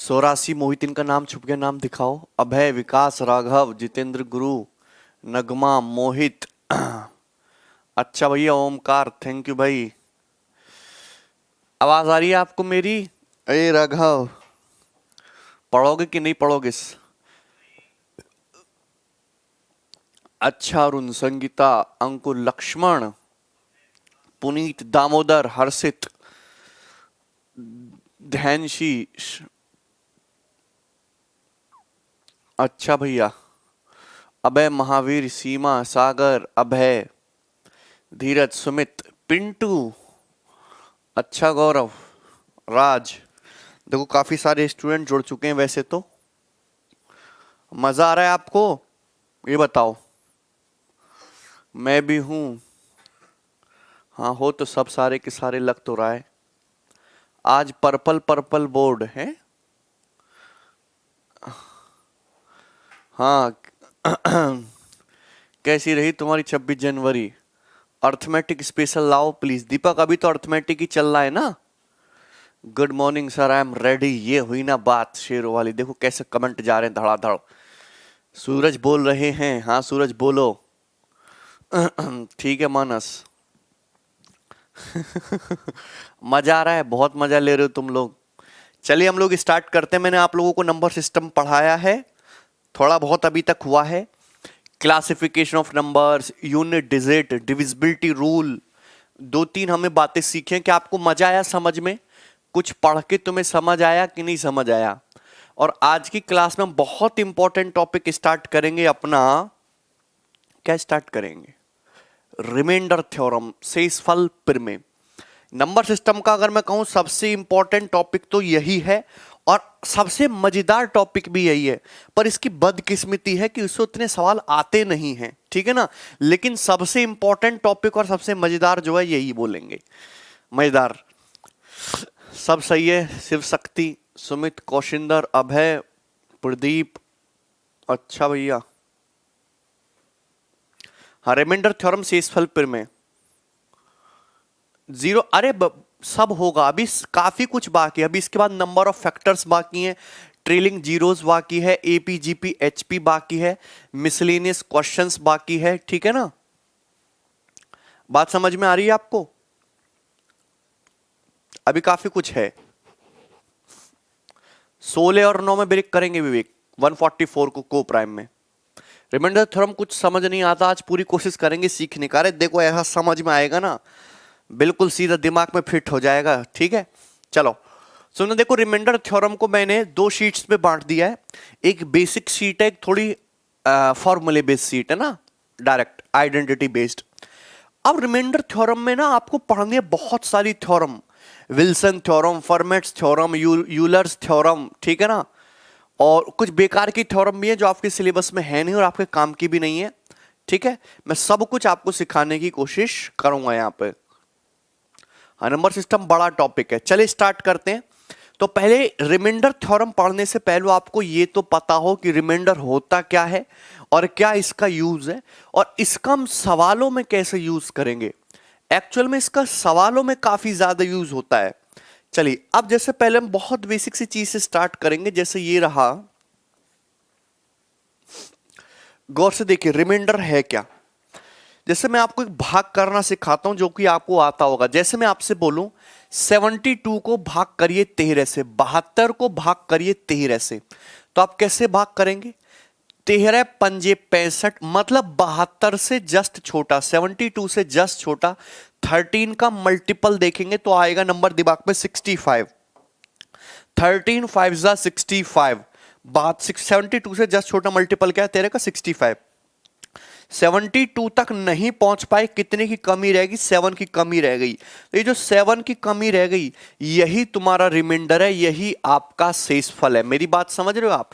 सोरासी मोहित इनका नाम छुप गया, नाम दिखाओ। अभय, विकास, राघव, जितेंद्र, गुरु, नगमा, मोहित। अच्छा भैया, ओमकार, थैंक यू भाई। आवाज आ रही है आपको मेरी? अरे राघव, पढ़ोगे कि नहीं पढ़ोगे? अच्छा, अरुण, संगीता, अंकुर, लक्ष्मण, पुनीत, दामोदर, हर्षित, ध्यानशी। अच्छा भैया, अभय, महावीर, सीमा, सागर, अभय, धीरज, सुमित, पिंटू। अच्छा गौरव, राज। देखो काफी सारे स्टूडेंट जुड़ चुके हैं वैसे तो। मजा आ रहा है आपको? ये बताओ। मैं भी हूं। हाँ, हो तो सब सारे के सारे लग तो रहा है। आज पर्पल पर्पल बोर्ड है। हाँ। कैसी रही तुम्हारी 26 जनवरी? अर्थमेटिक स्पेशल लाओ प्लीज। दीपक, अभी तो अर्थमेटिक ही चल रहा है ना। Good morning sir, I am ready. ये हुई ना बात शेरों वाली। देखो कैसे कमेंट जा रहे हैं धड़ाधड़। सूरज बोल रहे हैं। हाँ सूरज बोलो। ठीक है मानस। मजा आ रहा है, बहुत मजा ले रहे हो तुम लोग। चलिए हम लोग स्टार्ट करते हैं। मैंने आप लोगों को नंबर सिस्टम पढ़ाया है, थोड़ा बहुत अभी तक हुआ है। Classification of numbers, unit, digit, divisibility rule, दो तीन हमें बातें सीखें। कि आपको मजा आया समझ में? कुछ पढ़ के तुम्हें समझ आया कि नहीं समझ आया? और आज की क्लास में हम बहुत इंपॉर्टेंट टॉपिक स्टार्ट करेंगे अपना। क्या स्टार्ट करेंगे? रिमाइंडर थ्योरम, शेषफल प्रमेय। नंबर सिस्टम का अगर मैं कहूं सबसे इंपॉर्टेंट टॉपिक तो यही है, और सबसे मजेदार टॉपिक भी यही है। पर इसकी बदकिस्मती है कि उससे उतने सवाल आते नहीं हैं, ठीक है ना। लेकिन सबसे इंपॉर्टेंट टॉपिक और सबसे मजेदार जो है यही बोलेंगे। मजेदार सब सही है। शिव शक्ति, सुमित, कौशिंदर, अभय, प्रदीप। अच्छा भैया, हाँ, रिमाइंडर थ्योरम, शेषफल प्रमेय, जीरो। अरे सब होगा, अभी काफी कुछ बाकी है। अभी इसके बाद नंबर ऑफ फैक्टर्स बाकी हैं, ट्रेलिंग जीरोस बाकी है, एपी जीपी एचपी बाकी है, मिसलेनियस क्वेश्चंस बाकी है, ठीक है ना। बात समझ में आ रही है आपको? अभी काफी कुछ है। 16 और 9 में ब्रेक करेंगे विवेक, 144 को प्राइम में। रिमाइंडर थ्योरम कुछ समझ नहीं आता, आज पूरी कोशिश करेंगे सीखने का। अरे देखो ऐसा समझ में आएगा ना, बिल्कुल सीधा दिमाग में फिट हो जाएगा, ठीक है। चलो सुनो, देखो रिमाइंडर थ्योरम को मैंने दो शीट्स में बांट दिया है। एक बेसिक शीट है, एक थोड़ी फॉर्मूले बेस्ड शीट है ना, डायरेक्ट आइडेंटिटी बेस्ड। अब रिमाइंडर थ्योरम में ना आपको पढ़नी है बहुत सारी theorem. Wilson theorem, formats theorem, Euler's theorem, ठीक है ना। और कुछ बेकार की थ्योरम भी है जो आपके सिलेबस में है नहीं और आपके काम की भी नहीं है, ठीक है। मैं सब कुछ आपको सिखाने की कोशिश करूंगा यहाँ पे। हाँ, नंबर सिस्टम बड़ा टॉपिक है। चलिए स्टार्ट करते हैं। तो पहले रिमाइंडर थ्योरम पढ़ने से पहले आपको ये तो पता हो कि रिमाइंडर होता क्या है और क्या इसका यूज है, और इसका हम सवालों में कैसे यूज करेंगे। एक्चुअल में इसका सवालों में काफी ज्यादा यूज होता है। चलिए अब जैसे पहले हम बहुत बेसिक सी चीज से स्टार्ट करेंगे। जैसे ये रहा, गौर से देखिए रिमाइंडर है क्या। जैसे मैं आपको एक भाग करना सिखाता हूं जो कि आपको आता होगा। जैसे मैं आपसे बोलूं 72 को भाग करिए 13 से, 72 को भाग करिए 13 से, तो आप कैसे भाग करेंगे? 13 पंजे 65, मतलब 72 से जस्ट छोटा, 72 से जस्ट छोटा 13 का मल्टीपल देखेंगे तो आएगा नंबर दिमाग में 65। 13 5 जा 65। बात 72 से जस्ट छोटा मल्टीपल क्या है 13 का? 65। 72 तक नहीं पहुंच पाए, कितने की कमी रह गई? 7 की कमी रह गई। तो ये जो 7 की कमी रह गई यही तुम्हारा रिमाइंडर है, यही आपका शेषफल है। मेरी बात समझ रहे हो आप?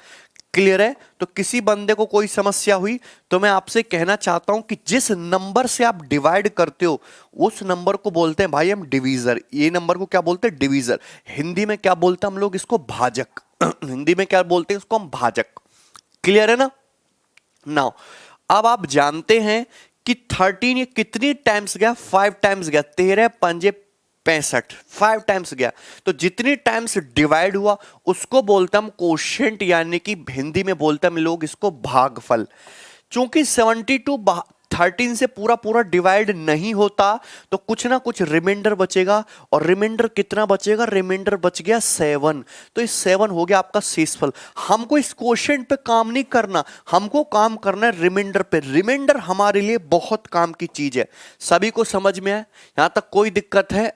क्लियर है? तो किसी बंदे को कोई समस्या हुई तो मैं आपसे कहना चाहता हूं कि जिस नंबर से आप डिवाइड करते हो उस नंबर को बोलते हैं भाई हम डिवीजर। ये नंबर को क्या बोलते हैं? डिवीजर। हिंदी में क्या बोलते हैं हम लोग इसको? भाजक। हिंदी में क्या बोलते हैं इसको हम? भाजक। क्लियर है ना? नाउ अब आप जानते हैं कि 13 ये कितनी टाइम्स गया? 5 टाइम्स गया। 13 पंजे 65, 5 टाइम्स गया। तो जितनी टाइम्स डिवाइड हुआ उसको बोलते हम कोशेंट, यानी कि हिंदी में बोलते हम लोग इसको भागफल। चूंकि 72 13 से पूरा पूरा डिवाइड नहीं होता तो कुछ ना कुछ रिमाइंडर बचेगा, और रिमाइंडर कितना बचेगा, रिमाइंडर बच गया 7। तो इस 7 हो गया आपका शेषफल। हमको इस क्वोशिएंट पे काम नहीं करना, हमको काम करना है रिमाइंडर पे। रिमाइंडर हमारे लिए बहुत काम की चीज है। सभी को समझ में है? यहां तक कोई दिक्कत है?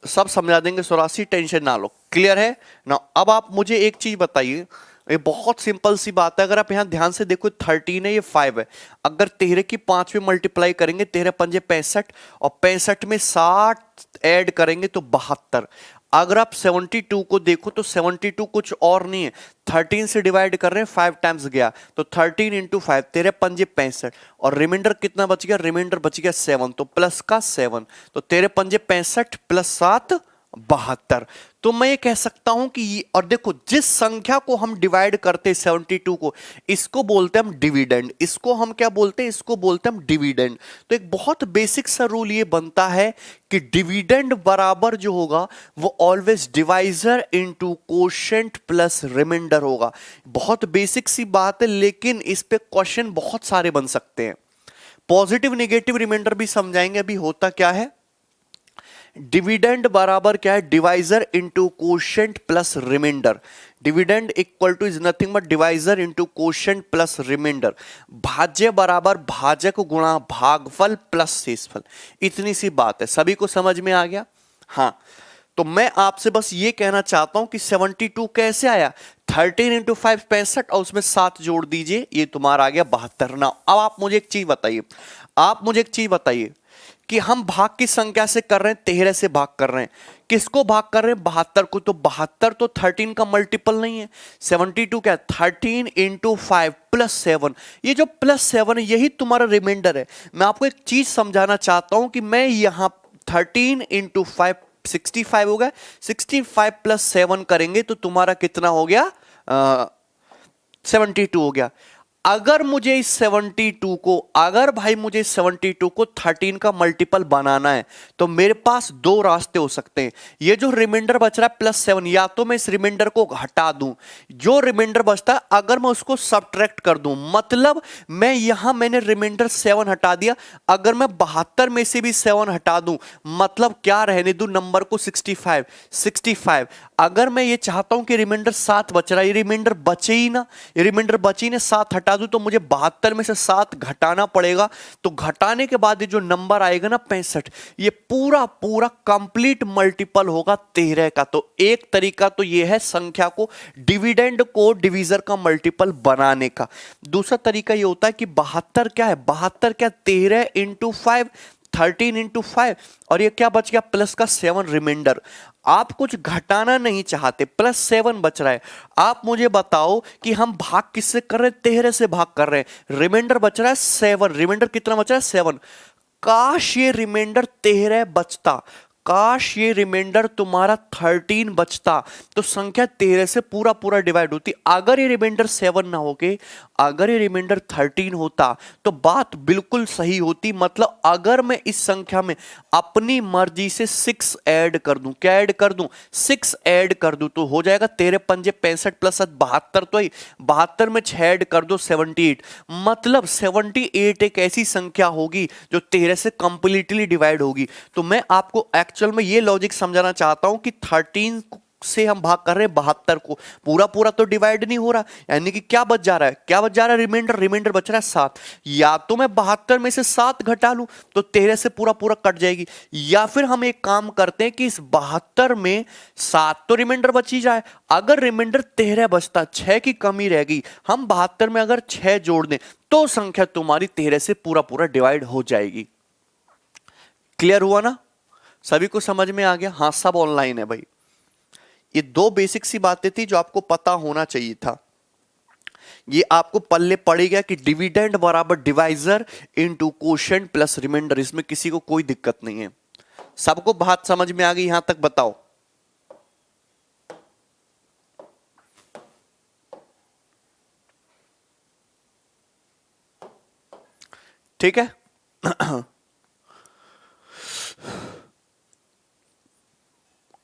सब समझा देंगे, 84, टेंशन ना लो। क्लियर है ना? अब आप मुझे एक चीज बताइए, ये बहुत सिंपल सी बात है। अगर आप यहां ध्यान से देखो, 13 है, ये 5 है। अगर 13 की 5 में मल्टीप्लाई करेंगे, 13 पंजे 65, और 65 में 60 ऐड करेंगे तो 72। अगर आप 72 को देखो तो 72 कुछ और नहीं है, 13 से डिवाइड कर रहे हैं, 5 टाइम्स गया तो 13 इंटू 5, 13 पंजे 65, और रिमाइंडर कितना बच गया, रिमाइंडर बच गया 7, तो प्लस का 7, तो 13 पंजे 65 प्लस 7 72। तो मैं ये कह सकता हूं कि और देखो, जिस संख्या को हम डिवाइड करते हैं 72 को, इसको बोलते हैं हम डिविडेंड। इसको हम क्या बोलते हैं, इसको बोलते हैं हम डिविडेंड। तो एक बहुत बेसिक सा रूल ये बनता है कि डिविडेंड बराबर जो होगा वो always divisor into quotient plus remainder होगा। बहुत बेसिक सी बात है, लेकिन इस पे क्वेश्चन बहुत सारे बन सकते हैं। पॉजिटिव नेगेटिव रिमाइंडर भी समझाएंगे। अभी होता क्या है, डिविडेंड बराबर क्या है, divisor into quotient plus remainder. Dividend equal to is nothing but divisor into quotient plus remainder. भाज्य बराबर भाजक गुणा भागफल प्लस शेषफल। इतनी सी बात है, सभी को समझ में आ गया? हाँ, तो मैं आपसे बस ये कहना चाहता हूं कि 72 कैसे आया, 13 इंटू 5 65, और उसमें 7 जोड़ दीजिए, ये तुम्हारा आ गया 72 ना। अब आप मुझे एक चीज बताइए, आप मुझे एक चीज बताइए कि हम भाग की संख्या से कर रहे हैं, 13 से भाग कर रहे हैं, किसको भाग कर रहे हैं, 72 को। तो 72 तो 13 का मल्टीपल नहीं है। 72 क्या है, 13 इंटू 5 प्लस 7। ये जो प्लस 7 है यही तुम्हारा रिमाइंडर है। मैं आपको एक चीज समझाना चाहता हूं कि मैं यहां 13 इंटू 5 65 हो गया, 65 प्लस 7 करेंगे तो तुम्हारा कितना हो गया, 72 हो गया। अगर मुझे इस 72 को, अगर भाई मुझे 72 को 13 का मल्टीपल बनाना है तो मेरे पास दो रास्ते हो सकते हैं। ये जो रिमाइंडर बच रहा है प्लस 7, या तो मैं इस रिमाइंडर को हटा दूं, जो रिमाइंडर बचता है अगर मैं उसको सब्ट्रैक्ट कर दूं, मतलब मैं यहां मैंने रिमाइंडर 7 हटा दिया, अगर मैं 72 में से भी 7 हटा दूं, मतलब क्या रहने दूं नंबर को, 65 65। अगर मैं ये चाहता हूं कि रिमाइंडर 7 बच रहा है, ये रिमाइंडर बचे ही ना, ये रिमाइंडर बची ही ना, 7 हटा दूं तो मुझे 72 में से 7 घटाना पड़ेगा। तो घटाने के बाद ये जो नंबर आएगा ना 65, ये पूरा पूरा कंप्लीट मल्टीपल होगा 13 का। तो एक तरीका तो ये है संख्या को, डिविडेंड को डिवीजर का मल्टीपल बनाने का। दूसरा तरीका ये होता है कि 72 क्या है, 72 क्या, 13 इंटू 5, 13 इंटू 5, और ये क्या बच गया, प्लस का 7 रिमाइंडर। आप कुछ घटाना नहीं चाहते, प्लस 7 बच रहा है। आप मुझे बताओ कि हम भाग किससे कर रहे हैं, 13 से भाग कर रहे हैं, रिमाइंडर बच रहा है 7, रिमाइंडर कितना बच रहा है 7। काश ये रिमाइंडर 13 बचता, काश ये रिमाइंडर तुम्हारा 13 बचता, तो संख्या 13 से पूरा पूरा डिवाइड होती। अगर ये रिमाइंडर 7 ना होके अगर ये रिमाइंडर 13 होता तो बात बिल्कुल सही होती। मतलब अगर मैं इस संख्या में अपनी मर्जी से 6 ऐड कर दूं, क्या ऐड कर दूं, 6 ऐड कर दूं, तो हो जाएगा 13 पंजे 65 प्लस 72, तो ही 72 में 6 ऐड कर दो 78। मतलब 78 एक ऐसी संख्या होगी जो 13 से कंप्लीटली डिवाइड होगी। तो मैं आपको एक्चुअल में ये लॉजिक समझाना चाहता हूं कि 13 से हम भाग कर रहे हैं 72 को, पूरा पूरा तो डिवाइड नहीं हो रहा, यानी कि क्या बच जा रहा है, क्या बच जा रहा है, रिमाइंडर, रिमाइंडर बच रहा है 7। या तो मैं 72 में से 7 घटा लूं तो 13 से पूरा पूरा कट जाएगी, या फिर हम एक काम करते हैं कि इस 72 में 7 तो रिमाइंडर बच ही जाए। अगर रिमाइंडर 13 बचता, 6 की कमी रहेगी, हम 72 में अगर 6 जोड़ दें तो संख्या तुम्हारी 13 से पूरा पूरा डिवाइड हो जाएगी। क्लियर हुआ ना? सभी को समझ में आ गया? हाँ, सब ऑनलाइन है भाई। ये दो बेसिक सी बातें थी जो आपको पता होना चाहिए था। ये आपको पल्ले पड़ गया कि डिविडेंड बराबर divisor into quotient plus remainder, इसमें किसी को कोई दिक्कत नहीं है। सबको बात समझ में आ गई यहां तक? बताओ। ठीक है।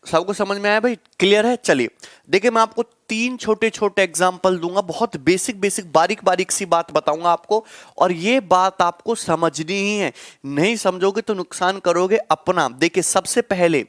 सबको समझ में आया भाई? क्लियर है? चलिए देखिए, मैं आपको 3 छोटे छोटे एग्जाम्पल दूंगा, बहुत बेसिक बेसिक बारीक बारीक सी बात बताऊंगा आपको, और ये बात आपको समझनी ही है। नहीं समझोगे तो नुकसान करोगे अपना। देखिए सबसे पहले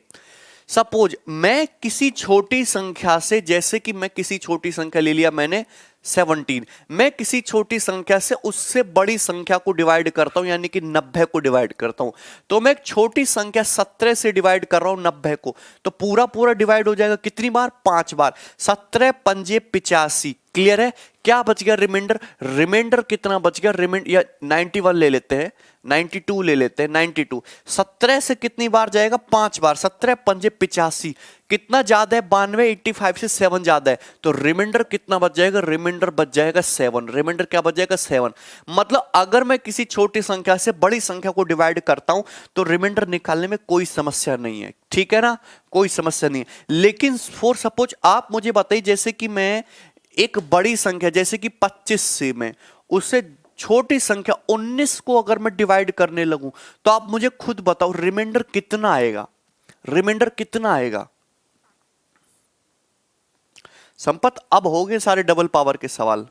सपोज मैं किसी छोटी संख्या से, जैसे कि मैं किसी छोटी संख्या ले लिया मैंने 17, मैं किसी छोटी संख्या से उससे बड़ी संख्या को डिवाइड करता हूं, यानी कि 90 को डिवाइड करता हूं। तो मैं एक छोटी संख्या 17 से डिवाइड कर रहा हूं 90 को, तो पूरा पूरा डिवाइड हो जाएगा कितनी बार? 5 बार। 17 पंजे 85। क्लियर है? क्या बच गया? रिमाइंडर। रिमाइंडर कितना बच गया? रिमाइंडर या 91 ले लेते हैं, 92 ले लेते हैं, 92। 17 से कितनी बार जाएगा? 5 बार। 17 पंजे 85। कितना ज्यादा है? 92। 85 से 7 ज्यादा है, तो रिमाइंडर कितना बच जाएगा? रिमाइंडर बच जाएगा 7। रिमाइंडर क्या बच जाएगा? 7। मतलब अगर मैं किसी छोटी संख्या से बड़ी संख्या को डिवाइड करता हूं तो रिमाइंडर निकालने में कोई समस्या नहीं है। ठीक है ना? कोई समस्या नहीं है। लेकिन फॉर सपोज आप मुझे बताइए, जैसे कि मैं एक बड़ी संख्या जैसे कि 25 से मैं उससे छोटी संख्या 19 को अगर मैं डिवाइड करने लगूं, तो आप मुझे खुद बताओ रिमाइंडर कितना आएगा? रिमाइंडर कितना आएगा? संपत अब हो गए सारे डबल पावर के सवाल।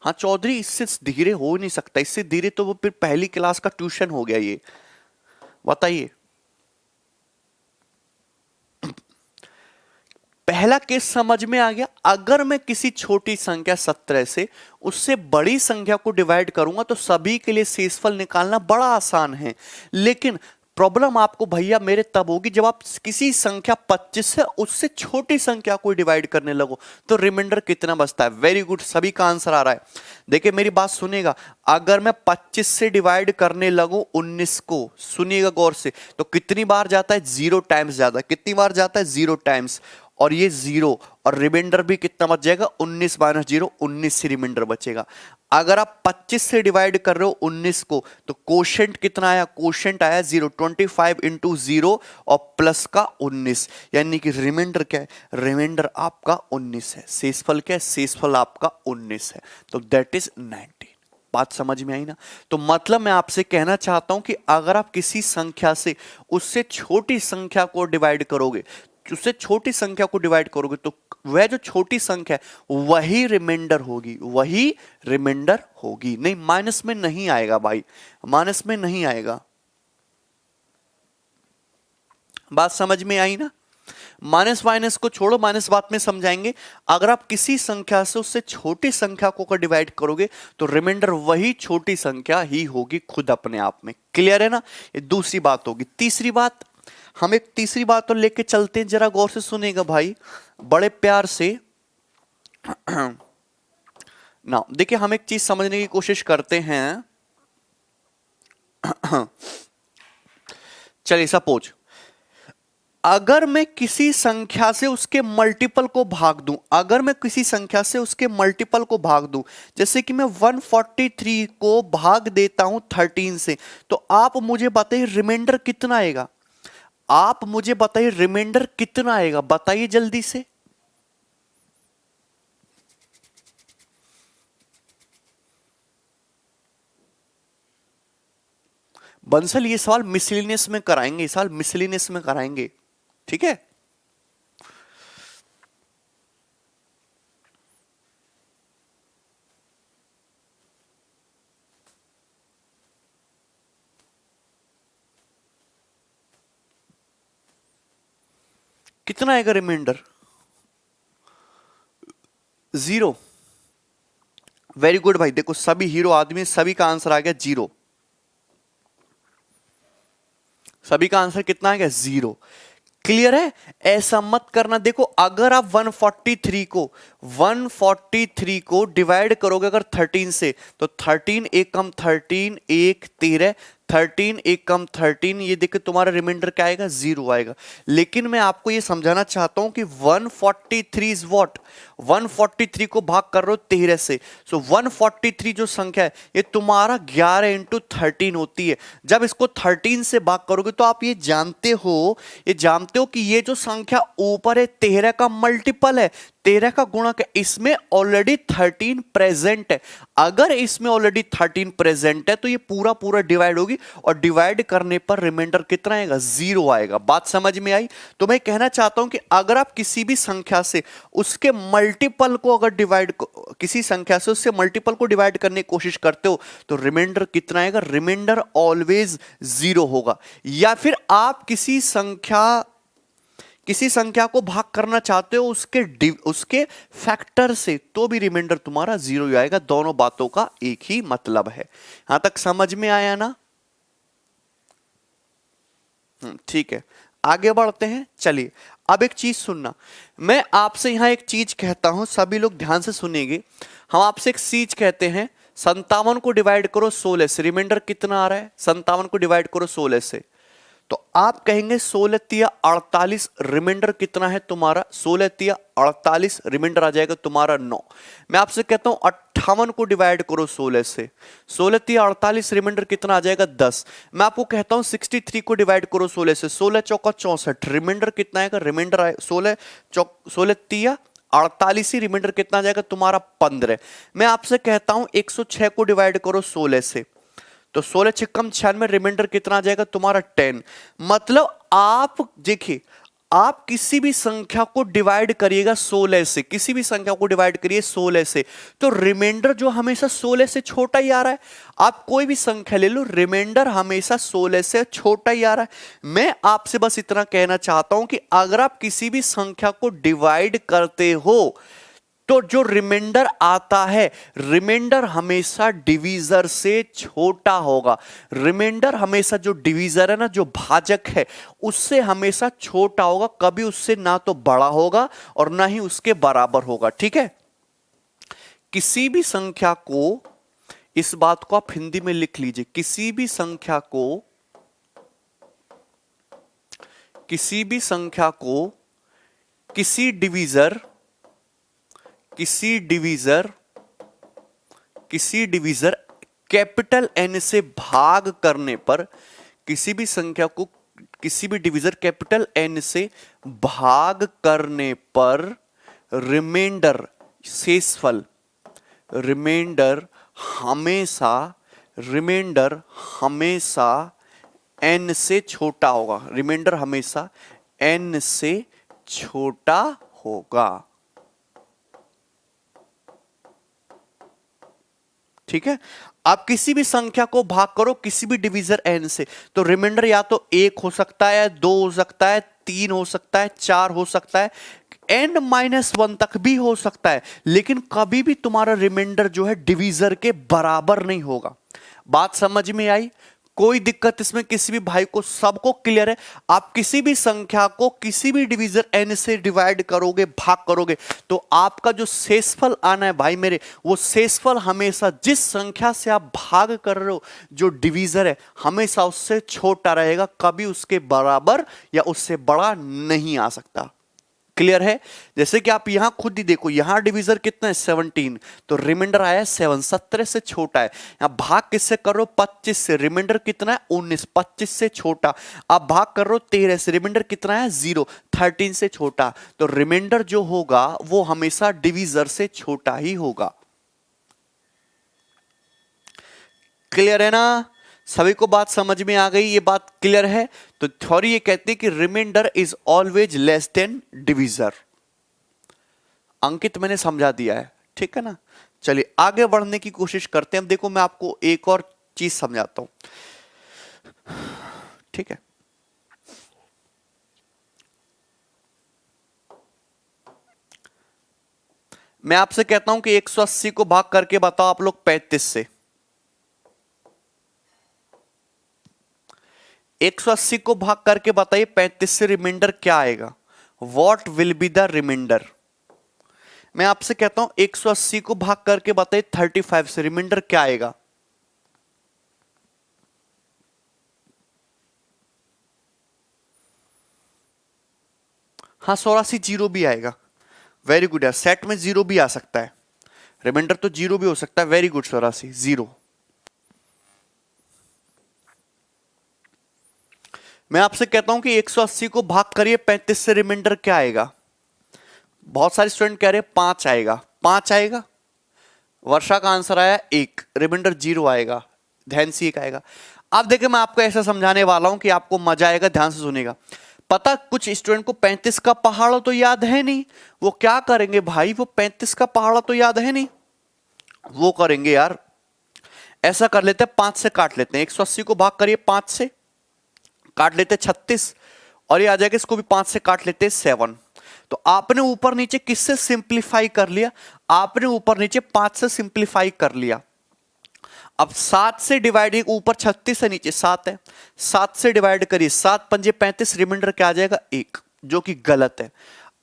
हाँ चौधरी, इससे धीरे हो नहीं सकता, इससे धीरे तो वो फिर पहली क्लास का ट्यूशन हो गया। ये बताइए, पहला केस समझ में आ गया। अगर मैं किसी छोटी संख्या 17 से उससे बड़ी संख्या को डिवाइड करूंगा तो सभी के लिए शेषफल निकालना बड़ा आसान है। लेकिन प्रॉब्लम आपको भैया मेरे तब होगी जब आप किसी संख्या 25 से उससे छोटी संख्या को डिवाइड करने लगो, तो रिमाइंडर कितना बचता है? वेरी गुड, सभी का आंसर आ रहा है। देखिए मेरी बात सुनिएगा, अगर मैं 25 से डिवाइड करने लगूं 19 को, सुनिएगा गौर से, तो कितनी बार जाता है? 0 टाइम्स जाता है। कितनी बार जाता है? 0 टाइम्स। और ये 0, और रिमाइंडर भी कितना बच जाएगा? 19 माइनस 0, 19 से रिमाइंडर बचेगा। अगर आप 25 से डिवाइड कर रहे हो 19 को, तो कोशेंट कितना आया? कोशेंट आया 0। 25 इंटू 0 और प्लस का 19, यानी कि रिमाइंडर क्या है? रिमाइंडर आपका 19 है। शेषफल क्या है? शेषफल आपका 19 है, तो दैट इज 19। बात समझ में आई ना? तो मतलब मैं आपसे कहना चाहता हूं कि अगर आप किसी संख्या से उससे छोटी संख्या को डिवाइड करोगे, उससे छोटी संख्या को डिवाइड करोगे, तो वह जो छोटी संख्या है वही रिमाइंडर होगी, वही रिमाइंडर होगी। नहीं, माइनस में नहीं आएगा भाई, माइनस में नहीं आएगा। बात समझ में आई ना? माइनस माइनस को छोड़ो, माइनस बात में समझाएंगे। अगर आप किसी संख्या से उससे छोटी संख्या को डिवाइड करोगे तो रिमाइंडर वही छोटी संख्या ही होगी खुद अपने आप में। क्लियर है ना? ये दूसरी बात होगी। तीसरी बात, हम एक तीसरी बात तो लेके चलते हैं, जरा गौर से सुनेगा भाई, बड़े प्यार से ना। देखिए हम एक चीज समझने की कोशिश करते हैं। चलिए सपोज अगर मैं किसी संख्या से उसके मल्टीपल को भाग दूं, अगर मैं किसी संख्या से उसके मल्टीपल को भाग दूं, जैसे कि मैं 143 को भाग देता हूं 13 से, तो आप मुझे बताइए रिमाइंडर कितना आएगा? आप मुझे बताइए रिमाइंडर कितना आएगा? बताइए जल्दी से। बंसल ये सवाल मिसलिनियस में कराएंगे, इस साल मिसलिनियस में कराएंगे, ठीक है? कितना आएगा रिमाइंडर? 0। वेरी गुड भाई, देखो सभी हीरो आदमी, सभी का आंसर आ गया 0। सभी का आंसर कितना आ गया? 0। क्लियर है? ऐसा मत करना। देखो अगर आप 143 को डिवाइड करोगे अगर 13 से, तो 13 एक कम 13 एक 13, 13 एक कम 13, ये देखो तुम्हारा रिमाइंडर क्या आएगा? 0 आएगा। लेकिन मैं आपको ये समझाना चाहता हूं कि 143 इज व्हाट? 143 को भाग कर रहे हो 13 से, सो 143 जो संख्या है ये तुम्हारा 11 इंटू 13 होती है। जब इसको 13 से भाग करोगे तो आप ये जानते हो कि ये जो संख्या ऊपर है 13 का मल्टीपल है, 13 का गुणक है, इसमें ऑलरेडी 13 प्रेजेंट है। अगर इसमें ऑलरेडी 13 प्रेजेंट है तो ये पूरा पूरा डिवाइड होगी होगी और डिवाइड करने पर रिमाइंडर कितना आएगा, 0 आएगा। बात समझ में आई? तो मैं कहना चाहता हूं कि अगर आप किसी भी संख्या से उसके मल्टीपल को अगर किसी संख्या से उससे मल्टीपल को डिवाइड करने की कोशिश करते हो तो रिमाइंडर कितना आएगा, रिमाइंडर ऑलवेज 0 होगा। या फिर आप किसी संख्या को भाग करना चाहते हो उसके फैक्टर से, तो भी रिमाइंडर तुम्हारा 0 ही आएगा। दोनों बातों का एक ही मतलब है। यहां तक समझ में आया ना? ठीक है, आगे बढ़ते हैं। चलिए अब एक चीज सुनना, मैं आपसे यहां एक चीज कहता हूं, सभी लोग ध्यान से सुनेंगे। हम आपसे एक चीज कहते हैं, 57 को डिवाइड करो 16 से, रिमाइंडर कितना आ रहा है, 57 को डिवाइड करो 16 से, तो आप कहेंगे 16 तिया 48, रिमाइंडर कितना है तुम्हारा, 16 तिया 48, रिमाइंडर आ जाएगा तुम्हारा 9। मैं आपसे कहता हूं 58 को डिवाइड करो 16 से, 16 तिया 48, रिमाइंडर कितना आ जाएगा 10। मैं आपको कहता हूं 63 को डिवाइड करो 16 से, 16 चौका 64, रिमाइंडर कितना आएगा, रिमाइंडर आए 16 तिया 48 ही, रिमाइंडर कितना आ जाएगा तुम्हारा 15। मैं आपसे कहता हूं 106 को डिवाइड करो 16 से, तो 16 छिक्कम 96, रिमाइंडर कितना आ जाएगा तुम्हारा 10। मतलब आप देखिए, आप किसी भी संख्या को डिवाइड करिएगा 16 से, किसी भी संख्या को डिवाइड करिए 16 से, तो रिमाइंडर जो हमेशा 16 से छोटा ही आ रहा है। आप कोई भी संख्या ले लो, रिमाइंडर हमेशा 16 से छोटा ही आ रहा है। मैं आपसे बस इतना कहना चाहता हूं कि अगर आप किसी भी संख्या को डिवाइड करते हो तो जो रिमाइंडर आता है, रिमाइंडर हमेशा डिवीजर से छोटा होगा। रिमाइंडर हमेशा, जो डिवीजर है ना, जो भाजक है, उससे हमेशा छोटा होगा, कभी उससे ना तो बड़ा होगा और ना ही उसके बराबर होगा। ठीक है, किसी भी संख्या को, इस बात को आप हिंदी में लिख लीजिए, किसी भी संख्या को किसी डिवीजर कैपिटल एन से भाग करने पर, किसी भी संख्या को किसी भी डिवीजर कैपिटल एन से भाग करने पर रिमाइंडर, शेषफल, रिमाइंडर हमेशा एन से छोटा होगा। रिमाइंडर हमेशा एन से छोटा होगा। ठीक है, आप किसी भी संख्या को भाग करो किसी भी डिवीजर एन से, तो रिमाइंडर या तो 1 हो सकता है, 2 हो सकता है, 3 हो सकता है, 4 हो सकता है, n-1 तक भी हो सकता है, लेकिन कभी भी तुम्हारा रिमाइंडर जो है डिवीजर के बराबर नहीं होगा। बात समझ में आई? कोई दिक्कत इसमें किसी भी भाई को, सबको क्लियर है? आप किसी भी संख्या को किसी भी डिवीजर n से डिवाइड करोगे, भाग करोगे, तो आपका जो शेषफल आना है भाई मेरे, वो शेषफल हमेशा जिस संख्या से आप भाग कर रहे हो, जो डिवीजर है, हमेशा उससे छोटा रहेगा, कभी उसके बराबर या उससे बड़ा नहीं आ सकता। क्लियर है? जैसे कि आप यहां खुद ही देखो, यहां डिवीजर कितना है 17, तो रिमाइंडर आया 7, 17 से छोटा है। यहां भाग किससे कर रहे हो, 25 से, रिमाइंडर कितना है 19, 25 से छोटा। आप भाग कर रहे हो 13 से, रिमाइंडर कितना है 0, 13 से छोटा। तो रिमाइंडर जो होगा वो हमेशा डिवीजर से छोटा ही होगा। क्लियर है ना? सभी को बात समझ में आ गई? ये बात क्लियर है? तो थ्योरी ये कहती है कि remainder is always less than divisor. Ankit मैंने समझा दिया है, ठीक है ना? चलिए आगे बढ़ने की कोशिश करते हैं। अब देखो, मैं आपको एक और चीज समझाता हूं, ठीक है? मैं आपसे कहता हूं कि 180 को भाग करके बताओ आप लोग 35 से। 180 को भाग करके बताइए 35 से रिमाइंडर क्या आएगा? What will be the remainder? मैं आपसे कहता हूं 180 को भाग करके बताइए 35 से, रिमाइंडर क्या आएगा? हाँ, 84 जीरो भी आएगा। वेरी गुड यार, सेट में जीरो भी आ सकता है, रिमाइंडर तो जीरो भी हो सकता है। Very good, 84 zero. मैं आपसे कहता हूं कि 180 को भाग करिए 35 से, रिमाइंडर क्या आएगा? बहुत सारे स्टूडेंट कह रहे हैं 5 आएगा। 5 आएगा? वर्षा का आंसर आया 1, रिमाइंडर 0 आएगा। ध्यान से 1 आएगा। अब देखिए मैं आपको ऐसा समझाने वाला हूं कि आपको मजा आएगा, ध्यान से सुनेगा। पता कुछ स्टूडेंट को 35 का पहाड़ा तो याद है नहीं, वो क्या करेंगे भाई, वो 35 का पहाड़ा तो याद है नहीं, वो करेंगे यार ऐसा कर लेते हैं, 5 से काट लेते हैं, 180 को भाग करिए 5 से, काट लेते 36, और ये आ जाएगा, इसको भी 5 से काट लेते 7। तो आपने ऊपर नीचे किससे सिंप्लीफाई कर लिया, आपने ऊपर नीचे 5 से सिंप्लीफाई कर लिया। अब 7 से डिवाइड, ऊपर 36 है नीचे 7 है, 7 से डिवाइड करिए, 7 पंजे 35, रिमाइंडर क्या आ जाएगा 1, जो कि गलत है।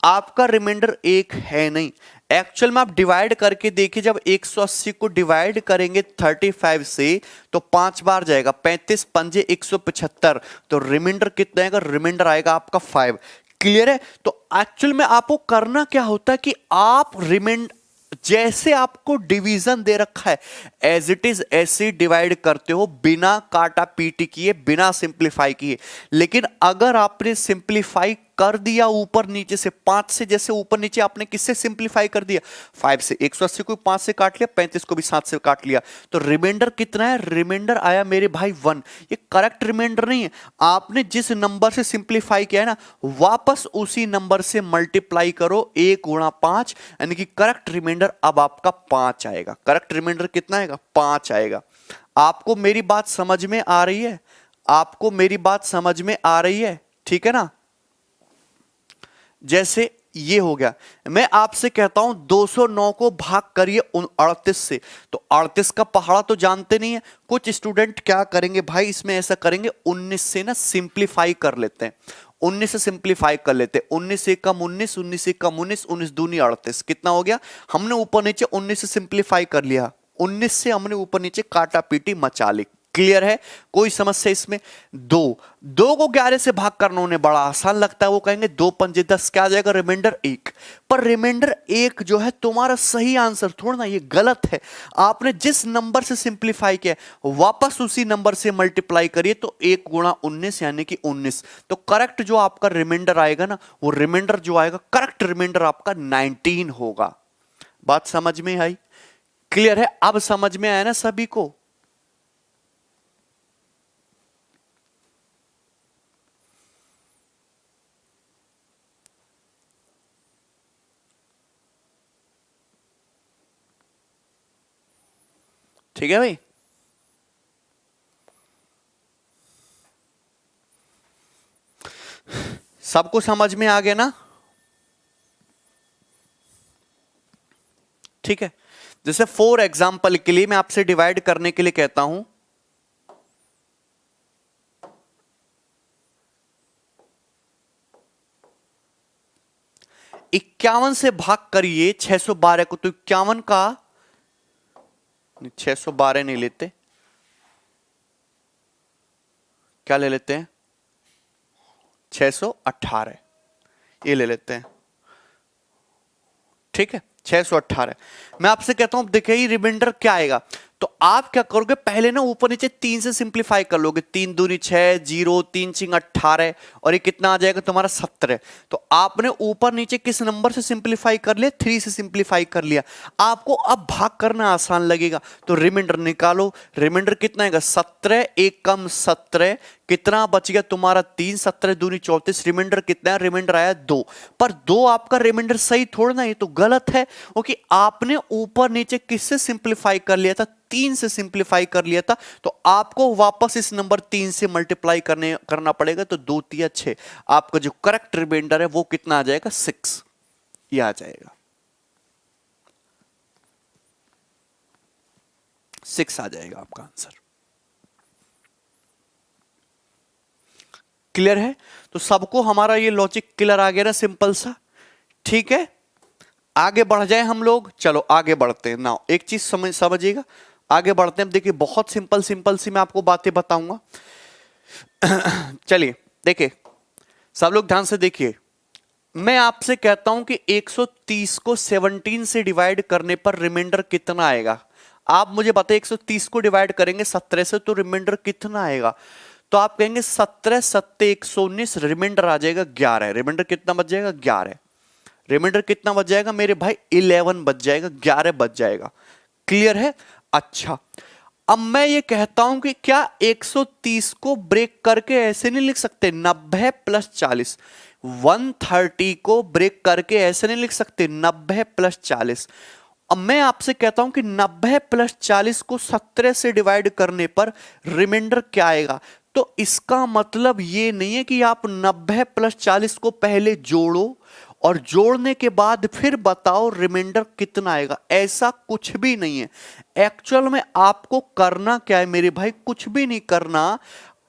आपका रिमाइंडर 1 है नहीं, एक्चुअल में आप डिवाइड करके देखिए, जब 180 को डिवाइड करेंगे 35 से तो 5 बार जाएगा, 35 पंजे 175, तो रिमाइंडर कितना आएगा, रिमाइंडर आएगा आपका 5। क्लियर है। तो एक्चुअल में आपको करना क्या होता है कि आप रिमाइंडर, जैसे आपको डिवीजन दे रखा है एज इट इज ऐसे डिवाइड करते हो, बिना काटा पीटी किए, बिना सिंप्लीफाई किए। लेकिन अगर आपने सिंप्लीफाई कर दिया ऊपर नीचे से, 5 से, जैसे ऊपर नीचे आपने किससे सिंप्लीफाई कर दिया, 5 से, 180 को 5 से काट लिया, 35 को भी 7 से काट लिया, तो रिमाइंडर कितना है, रिमाइंडर आया मेरे भाई 1। ये करेक्ट रिमाइंडर नहीं है, आपने जिस नंबर से सिंप्लीफाई किया है ना, वापस उसी नंबर से मल्टीप्लाई करो, 1 गुणा 5, यानी कि करेक्ट रिमाइंडर अब आपका 5 आएगा। करेक्ट रिमाइंडर कितना आएगा, 5 आएगा। आपको मेरी बात समझ में आ रही है, आपको मेरी बात समझ में आ रही है, ठीक है ना। जैसे ये हो गया, मैं आपसे कहता हूं 209 को भाग करिए 38 से, तो 38 का पहाड़ा तो जानते नहीं है। कुछ स्टूडेंट क्या करेंगे भाई, इसमें ऐसा करेंगे 19 से ना सिंप्लीफाई कर लेते हैं, 19 से सिंप्लीफाई कर लेते हैं, 19 से कम 19, 19 से कम 19, 19 दूनी 38, कितना हो गया, हमने ऊपर नीचे 19 से सिंप्लीफाई कर लिया, 19 से हमने ऊपर नीचे काटा पीटी मचा ली। क्लियर है, कोई समस्या इसमें। 2 को 11 से भाग करना उन्हें बड़ा आसान लगता है, वो कहेंगे 2 पंजे 10, क्या आ जाएगा, रिमाइंडर 1। पर रिमाइंडर 1 जो है तुम्हारा सही आंसर थोड़ा ना, ये गलत है। आपने जिस नंबर से सिंप्लीफाई किया वापस उसी नंबर से मल्टीप्लाई करिए, तो 1 गुणा 19 यानी कि 19। तो करेक्ट जो आपका रिमाइंडर आएगा ना, वो रिमाइंडर जो आएगा, करेक्ट रिमाइंडर आपका 19 होगा। बात समझ में आई, क्लियर है, अब समझ में आया ना सभी को। ठीक है भाई, सबको समझ में आ गया ना। ठीक है, जैसे फॉर एग्जाम्पल के लिए मैं आपसे डिवाइड करने के लिए कहता हूं, इक्यावन से भाग करिए 612 को, तो 51 का 612 नहीं लेते, क्या ले लेते हैं, 618 ये ले लेते हैं। ठीक है, 618। मैं आपसे कहता हूं देखिए ये रिमाइंडर क्या आएगा, तो आप क्या करोगे, पहले ना ऊपर नीचे 3 से सिंप्लीफाई कर लोगे, 3 दूनी 6, 0, 3 चिंग 18, और ये कितना आ जाएगा तुम्हारा 17। तो आपने ऊपर नीचे किस नंबर से सिंप्लीफाई कर लिया, 3 से सिंप्लीफाई कर लिया। आपको अब भाग करना आसान लगेगा, तो रिमाइंडर निकालो, रिमाइंडर कितना आएगा, 17, 1 कम 17, कितना बच गया तुम्हारा 3, 17 दूनी 34, रिमाइंडर कितना है, रिमाइंडर आया 2। पर 2 आपका रिमाइंडर सही थोड़ा ना, ये तो गलत है, क्योंकि आपने ऊपर नीचे किससे सिंप्लीफाई कर लिया था, 3 से सिंप्लीफाई कर लिया था। तो आपको वापस इस नंबर 3 से मल्टीप्लाई करना पड़ेगा, तो 2 3 6, आपका जो करेक्ट रिमाइंडर है वो कितना आ जाएगा, 6 ये आ जाएगा, 6 आ जाएगा आपका आंसर। क्लियर है, तो सबको हमारा ये लॉजिक क्लियर आ गया ना, सिंपल सा। ठीक है, आगे बढ़ जाए हम लोग, चलो आगे बढ़ते हैं ना। एक चीज समझिएगा, आगे बढ़ते हैं। देखिए बहुत सिंपल सिंपल सी मैं आपको बातें बताऊंगा। चलिए देखिए, सब लोग ध्यान से देखिए, मैं आपसे कहता हूं कि 130 को 17 से डिवाइड करने पर रिमाइंडर कितना आएगा। आप मुझे बताइए 130 को डिवाइड करेंगे 17 से तो रिमाइंडर कितना आएगा। तो आप कहेंगे 17 7 119, रिमाइंडर आ जाएगा 11। रिमाइंडर कितना बच जाएगा, 11। रिमाइंडर कितना बच जाएगा मेरे भाई, 11 बच जाएगा, 11 बच जाएगा। क्लियर है। अच्छा अब मैं ये कहता हूं कि क्या 130 को ब्रेक करके ऐसे नहीं लिख सकते 90 प्लस 40, 130 को ब्रेक करके ऐसे नहीं लिख सकते 90 प्लस 40। अब मैं आपसे कहता हूं कि 90 प्लस 40 को 17 से डिवाइड करने पर रिमाइंडर क्या आएगा। तो इसका मतलब ये नहीं है कि आप 90 प्लस 40 को पहले जोड़ो और जोड़ने के बाद फिर बताओ रिमाइंडर कितना आएगा, ऐसा कुछ भी नहीं है। एक्चुअल में आपको करना क्या है मेरे भाई, कुछ भी नहीं करना।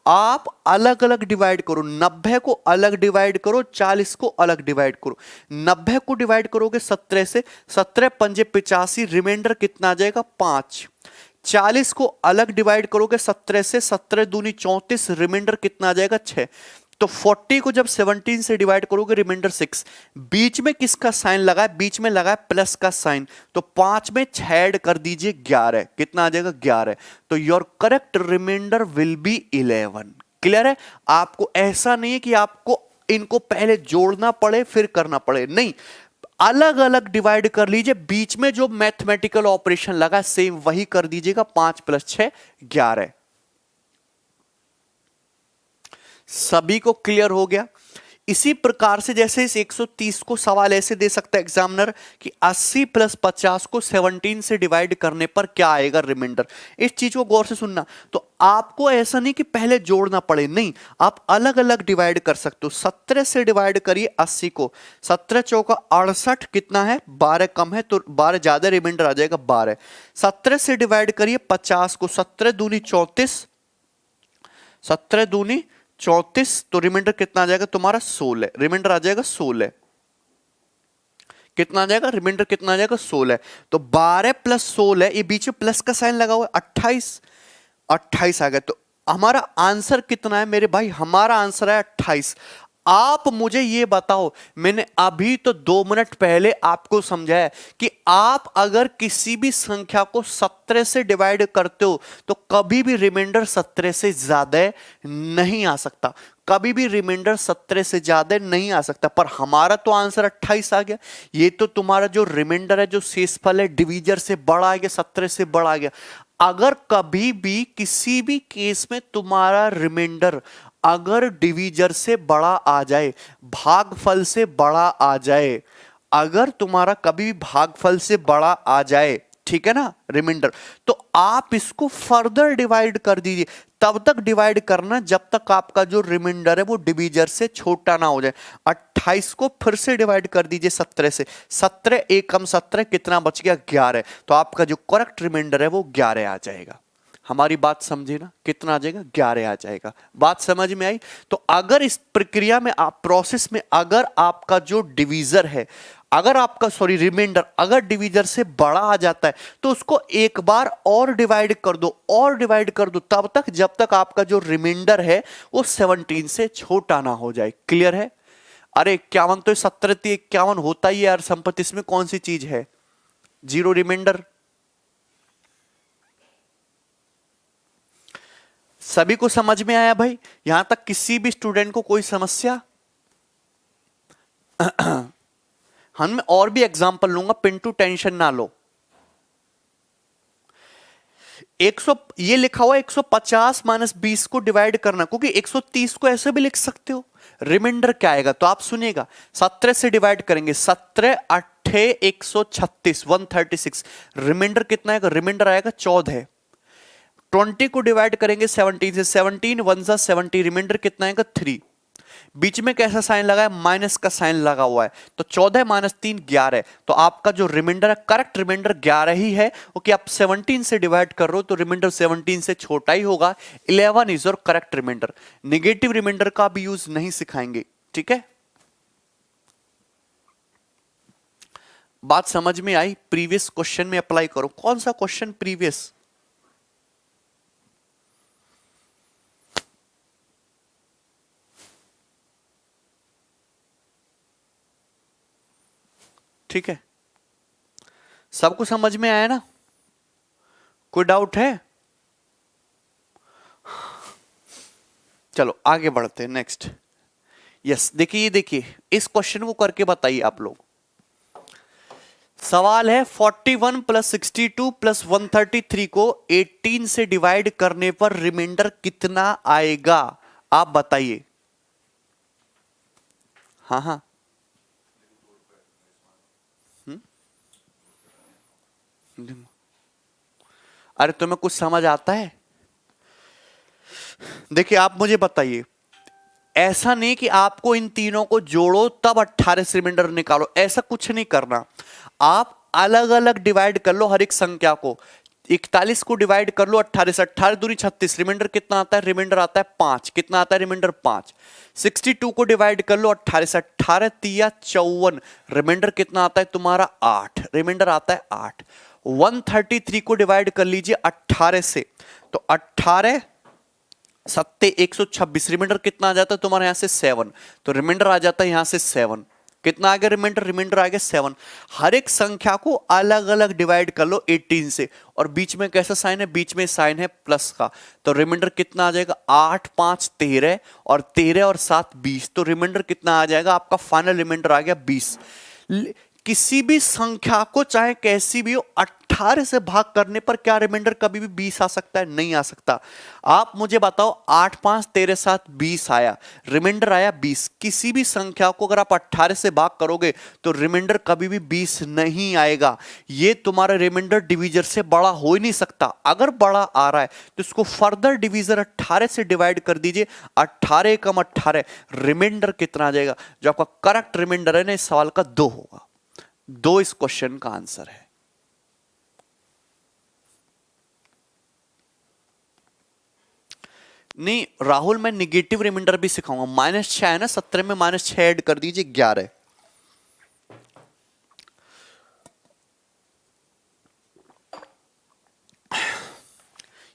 आप अलग अलग डिवाइड करो, 90 को अलग डिवाइड करो, 40 को अलग डिवाइड करो। 90 को डिवाइड करोगे 17 से, 17 पंजे 85, रिमाइंडर कितना आ जाएगा 5। 40 को अलग डिवाइड करोगे 17 से, 17 दूनी 34, रिमाइंडर कितना आ जाएगा 6। तो 40 को जब 17 से डिवाइड करोगे रिमाइंडर 6। बीच में किसका साइन लगा है, बीच में लगा है प्लस का साइन, तो 5 में 6 ऐड कर दीजिए 11, कितना आ जाएगा 11। तो your correct remainder will be 11। Clear है। आपको ऐसा नहीं है कि आपको इनको पहले जोड़ना पड़े फिर करना पड़े, नहीं, अलग अलग डिवाइड कर लीजिए, बीच में जो मैथमेटिकल ऑपरेशन लगा सेम वही कर दीजिएगा। 5 प्लस 6 11। सभी को क्लियर हो गया। इसी प्रकार से जैसे इस 130 को सवाल ऐसे दे सकता है एग्जामिनर कि 80 प्लस 50 को 17 से डिवाइड करने पर क्या आएगा रिमाइंडर। इस चीज को गौर से सुनना। तो आपको ऐसा नहीं कि पहले जोड़ना पड़े, नहीं, आप अलग अलग डिवाइड कर सकते हो। 17 से डिवाइड करिए 80 को, 17 चौका 68, कितना है 12 कम है तो 12 ज्यादा, रिमाइंडर आ जाएगा 12। 17 से डिवाइड करिए 50 को, 17 दूनी 34, 17 दूनी 34, तो रिमाइंडर कितना आ जाएगा तुम्हारा 16, रिमाइंडर आ जाएगा 16। कितना आ जाएगा रिमाइंडर, कितना आ जाएगा 16। तो 12 प्लस 16, ये बीच में प्लस का साइन लगा हुआ है, 28, 28 आ गया। तो हमारा आंसर कितना है मेरे भाई, हमारा आंसर है 28। आप मुझे ये बताओ, मैंने अभी तो 2 मिनट पहले आपको समझाया कि आप अगर किसी भी संख्या को 17 से डिवाइड करते हो तो कभी भी रिमाइंडर 17 से ज्यादा नहीं आ सकता, कभी भी रिमाइंडर 17 से ज्यादा नहीं आ सकता। पर हमारा तो आंसर 28 आ गया। ये तो तुम्हारा जो रिमाइंडर है, जो शेषफल है, डिवीजर से बड़ा आ गया, 17 से बड़ा आ गया। अगर कभी भी किसी भी केस में तुम्हारा रिमाइंडर अगर डिवीजर से बड़ा आ जाए, भागफल से बड़ा आ जाए, अगर तुम्हारा कभी भागफल से बड़ा आ जाए, ठीक है ना रिमाइंडर, तो आप इसको फर्दर डिवाइड कर दीजिए। तब तक डिवाइड करना जब तक आपका जो रिमाइंडर है वो डिवीजर से छोटा ना हो जाए। 28 को फिर से डिवाइड कर दीजिए 17 से, 17 एक कम 17, कितना बच गया 11। तो आपका जो करेक्ट रिमाइंडर है वो 11 आ जाएगा। हमारी बात समझे ना, कितना आ जाएगा 11 आ जाएगा। बात समझ में आई। तो अगर इस प्रक्रिया में आप प्रोसेस में अगर आपका जो डिवीजर है, अगर आपका सॉरी रिमाइंडर अगर डिवीजर से बड़ा आ जाता है तो उसको एक बार और डिवाइड कर दो, और डिवाइड कर दो, तब तक जब तक आपका जो रिमाइंडर है वो 17 से छोटा ना हो जाए। क्लियर है। अरे 51 तो 17 51 होता ही है यार संपत्ति, इसमें कौन सी चीज है, जीरो रिमाइंडर। सभी को समझ में आया भाई, यहां तक किसी भी स्टूडेंट को कोई समस्या? हम और भी एग्जांपल लूंगा, पिंटू टेंशन ना लो। 100 ये लिखा हुआ 150 माइनस 20 को डिवाइड करना, क्योंकि 130 को ऐसे भी लिख सकते हो। रिमाइंडर क्या आएगा तो आप सुनिएगा, 17 से डिवाइड करेंगे, 17 8 136, 136, रिमाइंडर कितना आएगा, रिमाइंडर आएगा 14। 20 को डिवाइड करेंगे 17 से, 17 1 जा 70, रिमाइंडर कितना आएगा 3। बीच में कैसा साइन लगा है, माइनस का साइन लगा हुआ है, तो 14 माइनस 3 11। तो आपका जो रिमाइंडर है, करेक्ट रिमाइंडर 11 ही है। ओके, आप 17 से डिवाइड कर रहे हो तो रिमाइंडर 17 से छोटा ही होगा। 11 is your correct remainder. Negative remainder का भी यूज नहीं सिखाएंगे, ठीक है। बात समझ में आई। प्रीवियस क्वेश्चन में अप्लाई करो। कौन सा क्वेश्चन प्रीवियस? ठीक है, सबको समझ में आया ना, कोई डाउट है? चलो आगे बढ़ते हैं नेक्स्ट। यस देखिए, ये देखिए, इस क्वेश्चन को करके बताइए आप लोग। सवाल है 41 प्लस 62 प्लस 133 को 18 से डिवाइड करने पर रिमाइंडर कितना आएगा, आप बताइए। हाँ हाँ, अरे तुम्हें कुछ समझ आता है? देखिए आप मुझे बताइए, ऐसा नहीं कि आपको इन तीनों को जोड़ो तब 18 से रिमाइंडर निकालो, ऐसा कुछ नहीं करना। आप अलग अलग डिवाइड कर लो हर एक संख्या को। 41 को डिवाइड कर लो 18 से, 18 दूनी 36, रिमाइंडर कितना आता है? रिमाइंडर आता है 5। कितना आता है रिमाइंडर? 5। 62 को डिवाइड कर लो 18 से, 18 तिया 54, रिमाइंडर कितना आता है तुम्हारा? 8, रिमाइंडर आता है 8। 133 को डिवाइड कर लीजिए 18 से, तो 18 सत्ते 126, रिमाइंडर कितना आ जाता है तुम्हारे यहां से? 7, तो रिमाइंडर आ जाता है यहां से 7। कितना आ गया रिमाइंडर? रिमाइंडर आ गया 7। हर एक संख्या को अलग अलग डिवाइड कर लो 18 से, और बीच में कैसा साइन है? बीच में साइन है प्लस का, तो रिमाइंडर कितना आ जाएगा? 8 5 13, और 13 और 7 20, तो रिमाइंडर कितना आ जाएगा? आपका फाइनल रिमाइंडर आ गया 20। किसी भी संख्या को चाहे कैसी भी हो 18 से भाग करने पर क्या रिमाइंडर कभी भी 20 आ सकता है? नहीं आ सकता। आप मुझे बताओ, 8 5 13 7 20 आया, रिमाइंडर आया 20। किसी भी संख्या को अगर आप 18 से भाग करोगे तो रिमाइंडर कभी भी 20 नहीं आएगा। ये तुम्हारा रिमाइंडर डिवीजर से बड़ा हो ही नहीं सकता। अगर बड़ा आ रहा है तो इसको फर्दर डिवीजर 18 से डिवाइड कर दीजिए, 18 कम 18, रिमाइंडर कितना आ जाएगा? जो आपका करेक्ट रिमाइंडर है ना इस सवाल का 2 होगा। 2 इस क्वेश्चन का आंसर है। नहीं राहुल, मैं निगेटिव रिमाइंडर भी सिखाऊंगा। -6 है ना 17 में, -6 ऐड कर दीजिए 11।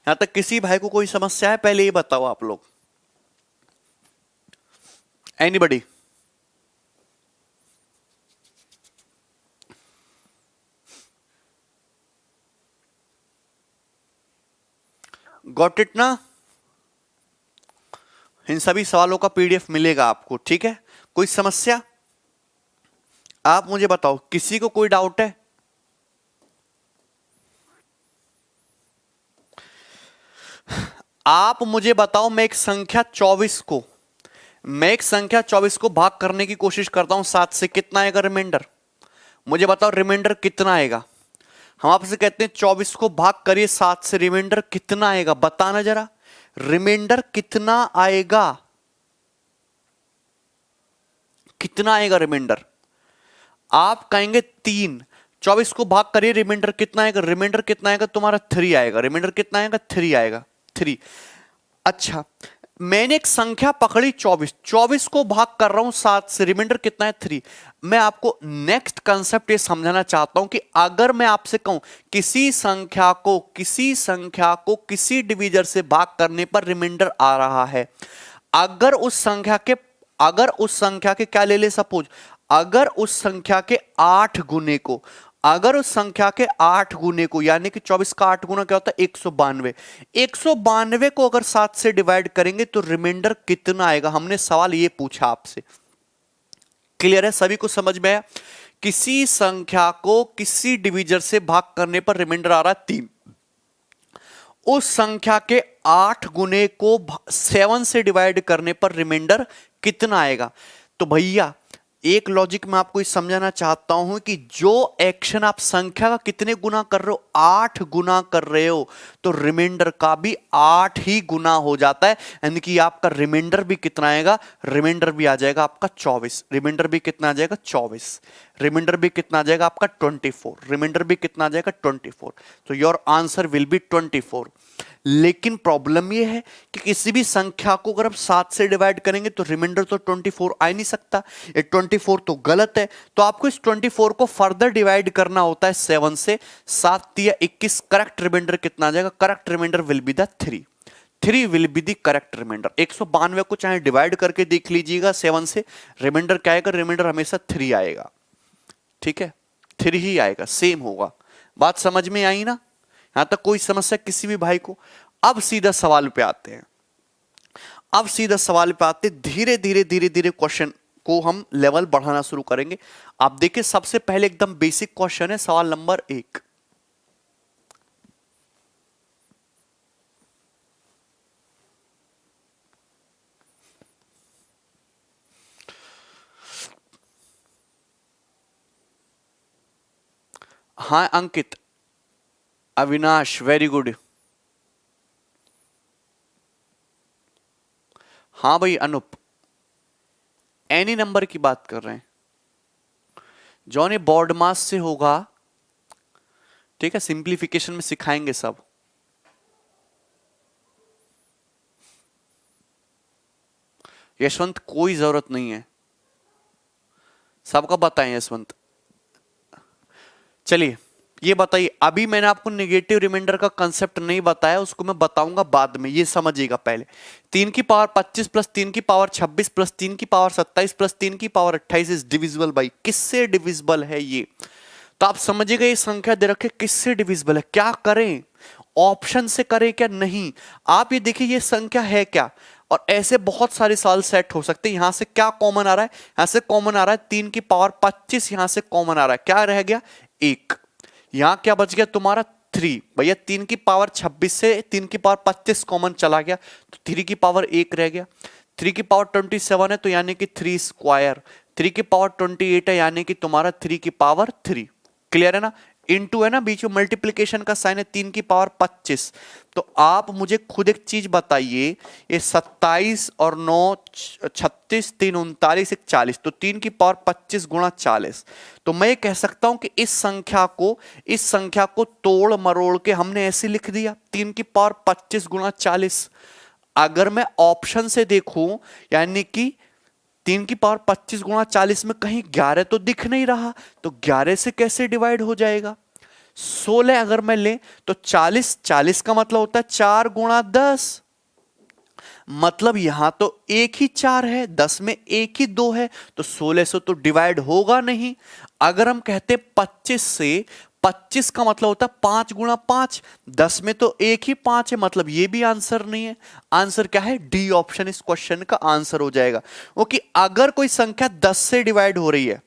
यहां तक किसी भाई को कोई समस्या है? पहले ये बताओ आप लोग, एनीबडी? गॉट इट ना? इन सभी सवालों का पीडीएफ मिलेगा आपको, ठीक है? कोई समस्या? आप मुझे बताओ, किसी को कोई डाउट है? आप मुझे बताओ, मैं एक संख्या 24 को भाग करने की कोशिश करता हूं 7 से, कितना आएगा रिमाइंडर? मुझे बताओ रिमाइंडर कितना आएगा? हम आपसे कहते हैं 24 को भाग करिए 7 से, रिमाइंडर कितना आएगा? बताना जरा, रिमाइंडर कितना आएगा? कितना आएगा रिमाइंडर? आप कहेंगे 3। 24 को भाग करिए, रिमाइंडर कितना आएगा? रिमाइंडर कितना आएगा तुम्हारा? 3 आएगा। रिमाइंडर कितना आएगा? 3 आएगा। 3। अच्छा, मैंने एक संख्या पकड़ी 24 को भाग कर रहा हूं 7 से, रिमाइंडर कितना है? 3। मैं आपको नेक्स्ट कंसेप्ट ये समझाना चाहता हूं कि अगर मैं आपसे कहूं किसी संख्या को किसी डिवीजर से भाग करने पर रिमाइंडर आ रहा है, अगर उस संख्या के क्या ले ले, सपोज अगर उस संख्या के 8 गुने को, यानी कि 24 का 8 गुना क्या होता है? 192। 192 को अगर 7 से डिवाइड करेंगे तो रिमाइंडर कितना आएगा? हमने सवाल ये पूछा आपसे। क्लियर है? सभी को समझ में आया? किसी संख्या को किसी डिवीजर से भाग करने पर रिमाइंडर आ रहा है 3। उस संख्या के 8 गुने को 7 से डिवाइड करने पर रिमाइंडर कितना आएगा? तो भैया एक लॉजिक मैं आपको समझाना चाहता हूं कि जो एक्शन आप संख्या का कितने गुना कर रहे हो? 8 गुना कर रहे हो, तो रिमाइंडर का भी 8 ही गुना हो जाता है, यानी कि आपका रिमाइंडर भी कितना आएगा? रिमाइंडर भी आ जाएगा आपका 24। रिमाइंडर भी कितना आ जाएगा? 24। रिमाइंडर भी कितना आ जाएगा आपका? 24। रिमाइंडर भी कितना आ जाएगा? 24। तो योर आंसर विल बी 24। लेकिन प्रॉब्लम यह है कि किसी भी संख्या को अगर आप 7 से डिवाइड करेंगे तो रिमाइंडर तो 24 आ ही नहीं सकता। ये 24 तो गलत है, तो आपको इस 24 को फर्दर डिवाइड करना होता है 7 से। 7 तिया 21, करेक्ट रिमाइंडर कितना आ जाएगा? Correct remainder will be the 3। 3 will be the correct remainder. 192 को चाहे डिवाइड करके देख लीजिएगा 7 से, रिमाइंडर क्या आएगा? रिमाइंडर हमेशा 3 आएगा। ठीक है, 3 ही आएगा, सेम होगा। बात समझ में आई ना? यहां तक कोई समस्या किसी भी भाई को? अब सीधा सवाल पे आते हैं। धीरे धीरे क्वेश्चन को हम लेवल बढ़ाना शुरू करेंगे। आप देखिए सबसे पहले एकदम बेसिक क्वेश्चन है, सवाल नंबर 1। हाँ अंकित, अविनाश, वेरी गुड। हाँ भाई अनुप, एनी नंबर की बात कर रहे हैं। जॉन ये बॉर्ड मास से होगा, ठीक है, सिंप्लीफिकेशन में सिखाएंगे सब। यशवंत कोई जरूरत नहीं है, सबका बताएं यशवंत। चलिए ये बताइए, अभी मैंने आपको नेगेटिव रिमाइंडर का कंसेप्ट नहीं बताया, उसको मैं बताऊंगा बाद में, ये समझिएगा पहले। 3 की पावर 25 प्लस 3 की पावर 26 प्लस 3 की पावर 27 प्लस 3 की पावर 28 इज डिविजिबल बाई, किससे डिविजिबल है ये? तो आप समझिएगा ये संख्या दे रखे किससे डिविजिबल है, क्या करें, ऑप्शन से करें क्या नहीं। आप ये देखिए ये संख्या है क्या, और ऐसे बहुत सारे सवाल सेट हो सकते हैं। यहां से क्या कॉमन आ रहा है, यहां से कॉमन आ रहा है 3 की पावर 25, यहां से कॉमन आ रहा है, क्या रह गया 1, यहां क्या बच गया तुम्हारा 3। भैया 3 की पावर 26 से 3 की पावर 25 कॉमन चला गया, तो 3 की पावर 1 रह गया। 3 की पावर 27 है तो यानी कि 3 स्क्वायर, 3 की पावर 28 है यानी कि तुम्हारा 3 की पावर 3। क्लियर है ना, इनटू है ना, बीच में मल्टीप्लीकेशन का साइन है, 3 की पावर 25। तो आप मुझे खुद एक चीज बताइए, ये 27 और 9 36, 3 39, 1 40, तो 3 की पावर 25 गुणा 40। तो मैं ये कह सकता हूं कि इस संख्या को तोड़ मरोड़ के हमने ऐसे लिख दिया, 3 की पावर 25 गुणा 40। अगर मैं ऑप्शन से देखूं, यानी कि 3 की पावर 25 गुणा 40 में कहीं 11 तो दिख नहीं रहा, तो 11 से कैसे डिवाइड हो जाएगा? 16 अगर मैं ले तो 40 का मतलब होता है 4 गुणा 10, मतलब यहां तो एक ही 4 है, 10 में एक ही 2 है, तो 16 से तो डिवाइड होगा नहीं। अगर हम कहते 25 से, 25 का मतलब होता है 5 गुणा 5, 10 में तो एक ही 5 है, मतलब ये भी आंसर नहीं है। आंसर क्या है? डी ऑप्शन इस क्वेश्चन का आंसर हो जाएगा। ओके, अगर कोई संख्या 10 से डिवाइड हो रही है,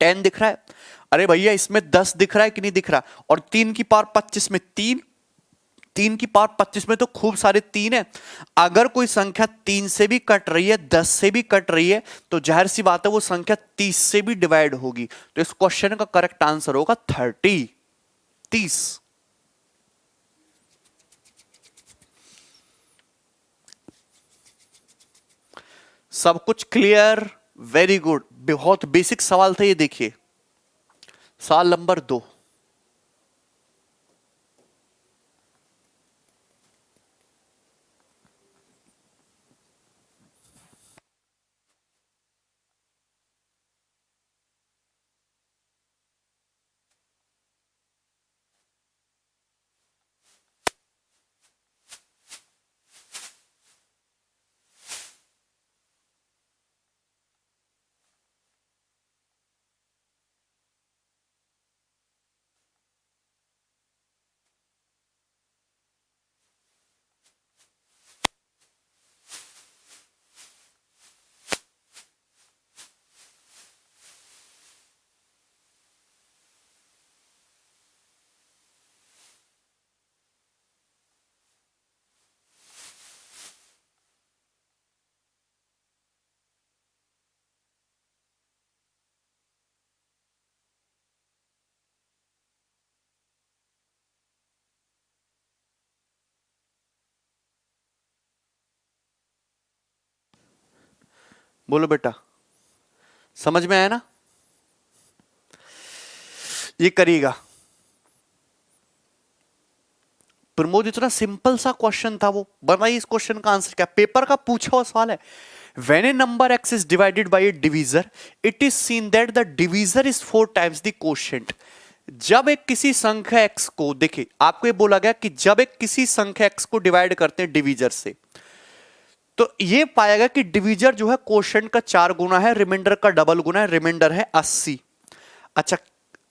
10 दिख रहा है, अरे भैया इसमें 10 दिख रहा है कि नहीं दिख रहा, और 3 की पावर 25 में 3 की पावर 25 में तो खूब सारे 3 है। अगर कोई संख्या 3 से भी कट रही है, 10 से भी कट रही है, तो जाहिर सी बात है वो संख्या 30 से भी डिवाइड होगी। तो इस क्वेश्चन का करेक्ट आंसर होगा 30। सब कुछ क्लियर? वेरी गुड, बहुत बेसिक सवाल था ये। देखिए सवाल नंबर 2। बोलो बेटा, समझ में आया ना? ये करिएगा। प्रमोद इतना सिंपल सा क्वेश्चन था, वो बताइए इस क्वेश्चन का आंसर क्या? पेपर का पूछा हुआ सवाल है। When a number x is divided by a divisor, it is seen that the divisor is 4 times the quotient. जब एक किसी संख्या x को, देखिए आपको ये बोला गया कि जब एक किसी संख्या x को डिवाइड करते हैं डिवीजर से, तो ये पाएगा कि डिवीजर जो है क्वोशिएंट का 4 गुना है, रिमाइंडर का डबल गुना है, रिमाइंडर है 80। अच्छा,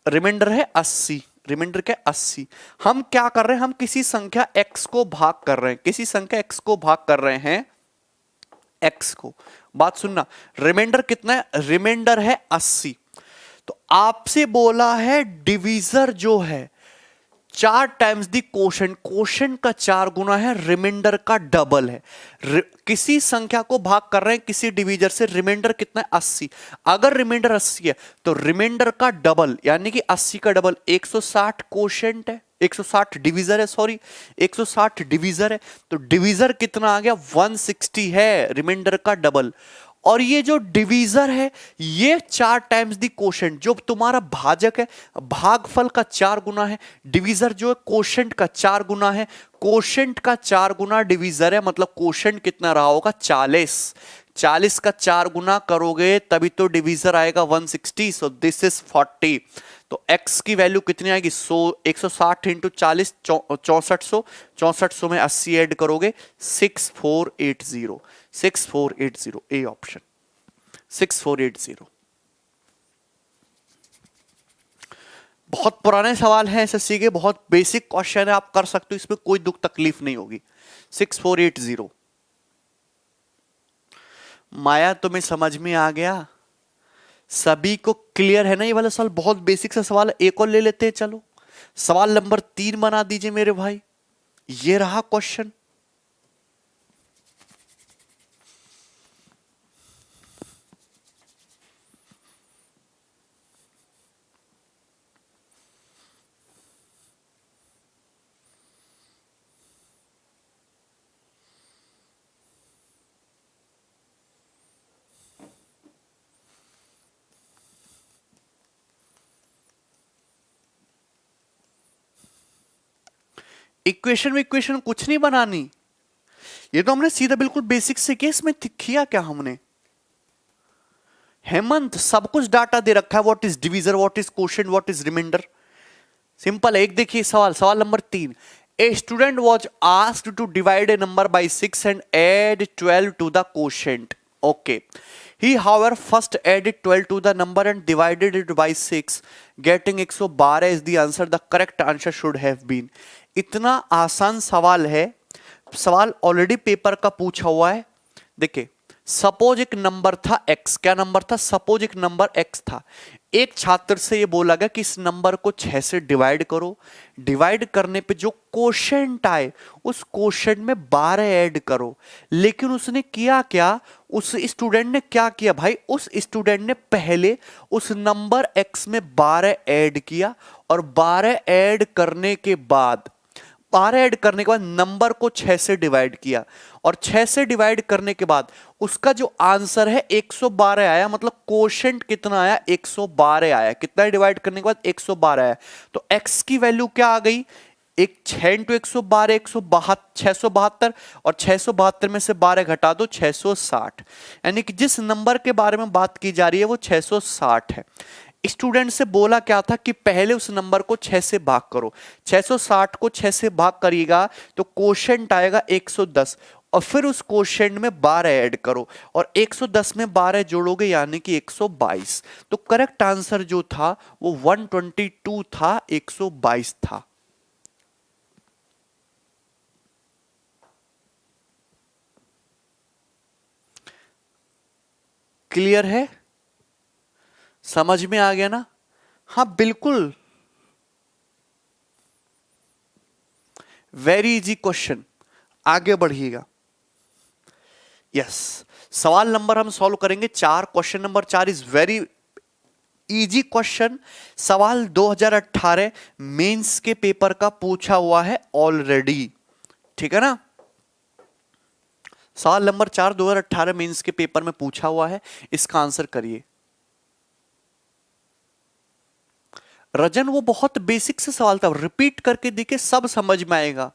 रिमाइंडर है 80, रिमाइंडर क्या 80। हम क्या कर रहे हैं, हम किसी संख्या x को भाग कर रहे हैं, किसी संख्या x को भाग कर रहे हैं x को। बात सुनना, रिमाइंडर कितना है? रिमाइंडर है 80। तो आपसे बोला है डिवीजर जो है 4 टाइम्स दी कोशेंट, कोशेंट का 4 गुना है, रिमाइंडर का डबल है। किसी संख्या को भाग कर रहे हैं किसी डिवीजर से, रिमाइंडर कितना है? 80। अगर रिमाइंडर 80 है तो रिमाइंडर का डबल यानी कि 80 का डबल 160 कोशेंट है, 160 डिवीजर है, सॉरी 160 डिवीजर है। तो डिवीजर कितना आ गया? 160 है, रिमाइंडर का डबल। और ये जो डिवीजर है ये 4 टाइम्स दी कोशेंट, जो तुम्हारा भाजक है भागफल का 4 गुना है, डिवीजर जो है कोशेंट का 4 गुना है, कोशेंट का 4 गुना डिवीजर है, मतलब कोशेंट कितना रहा होगा? 40। 40 का 4 गुना करोगे तभी तो डिवीजर आएगा 160। So this is 40। तो x की वैल्यू कितनी आएगी? 160 इंटू 40 6400, 6400 में 80 ऐड करोगे 6480, 6480 ए ऑप्शन 6480। बहुत पुराने सवाल हैं एसएससी के, बहुत बेसिक क्वेश्चन है, आप कर सकते हो, इसमें कोई दुख तकलीफ नहीं होगी। 6480 माया तुम्हें समझ में आ गया? सभी को क्लियर है ना? ये वाला सवाल बहुत बेसिक सा सवाल है, एक और ले लेते हैं। चलो सवाल नंबर 3 बना दीजिए मेरे भाई। ये रहा क्वेश्चन। इक्वेशन में इक्वेशन कुछ नहीं बनानी, ये तो हमने सीधा बिल्कुल बेसिक से केस में किया। क्या हमने हेमंत सब कुछ डाटा दे रखा है, what is divisor, what is quotient, what is remainder. Simple है। एक देखिए सवाल number 3। A student was asked to divide a number by 6 and add 12 to the quotient. Okay, he however first added 12 to the number and divided it by 6, getting 112 is the answer. The correct answer should have been। इतना आसान सवाल है, सवाल already paper का पूछा हुआ है। देखिए सपोज एक नंबर था x, क्या नंबर था? सपोज एक नंबर x था। एक छात्र से ये बोला गया कि इस नंबर को 6 से डिवाइड करो, डिवाइड करने पे जो कोशेंट आए उस कोशेंट में 12 ऐड करो। लेकिन उसने किया क्या? उस स्टूडेंट ने क्या किया भाई? उस स्टूडेंट ने पहले उस नंबर x में 12 ऐड किया और 12 ऐड करने के बाद नंबर को 6 से डिवाइड किया, और 6 से डिवाइड करने के बाद उसका जो आंसर है 112 आया। मतलब कोशेंट कितना आया? 112 आया। कितना डिवाइड करने के बाद? 112 आया। तो x की वैल्यू क्या आ गई? 6 इंटू 112 672, और 672 में से 12 घटा दो 660। यानी कि जिस नंबर के बारे में बात की जा रही है वो 660 है। स्टूडेंट से बोला क्या था कि पहले उस नंबर को 6 से भाग करो। 660 को 6 से भाग करिएगा तो कोशेंट आएगा 110, और फिर उस कोशेंट में 12 ऐड करो और 110 में 12 जोड़ोगे यानी कि 122। तो करेक्ट आंसर जो था वो 122 था, 122 था। क्लियर है? समझ में आ गया ना? हाँ बिल्कुल, वेरी इजी क्वेश्चन। आगे बढ़िएगा। यस, सवाल नंबर हम सॉल्व करेंगे 4। Question number 4 is very easy question. सवाल 2018 मेंस के पेपर का पूछा हुआ है ऑलरेडी, ठीक है ना? सवाल नंबर 4 2018 मेंस के पेपर में पूछा हुआ है, इसका आंसर करिए। रजन वो बहुत बेसिक से सवाल था, रिपीट करके देखिए सब समझ में आएगा।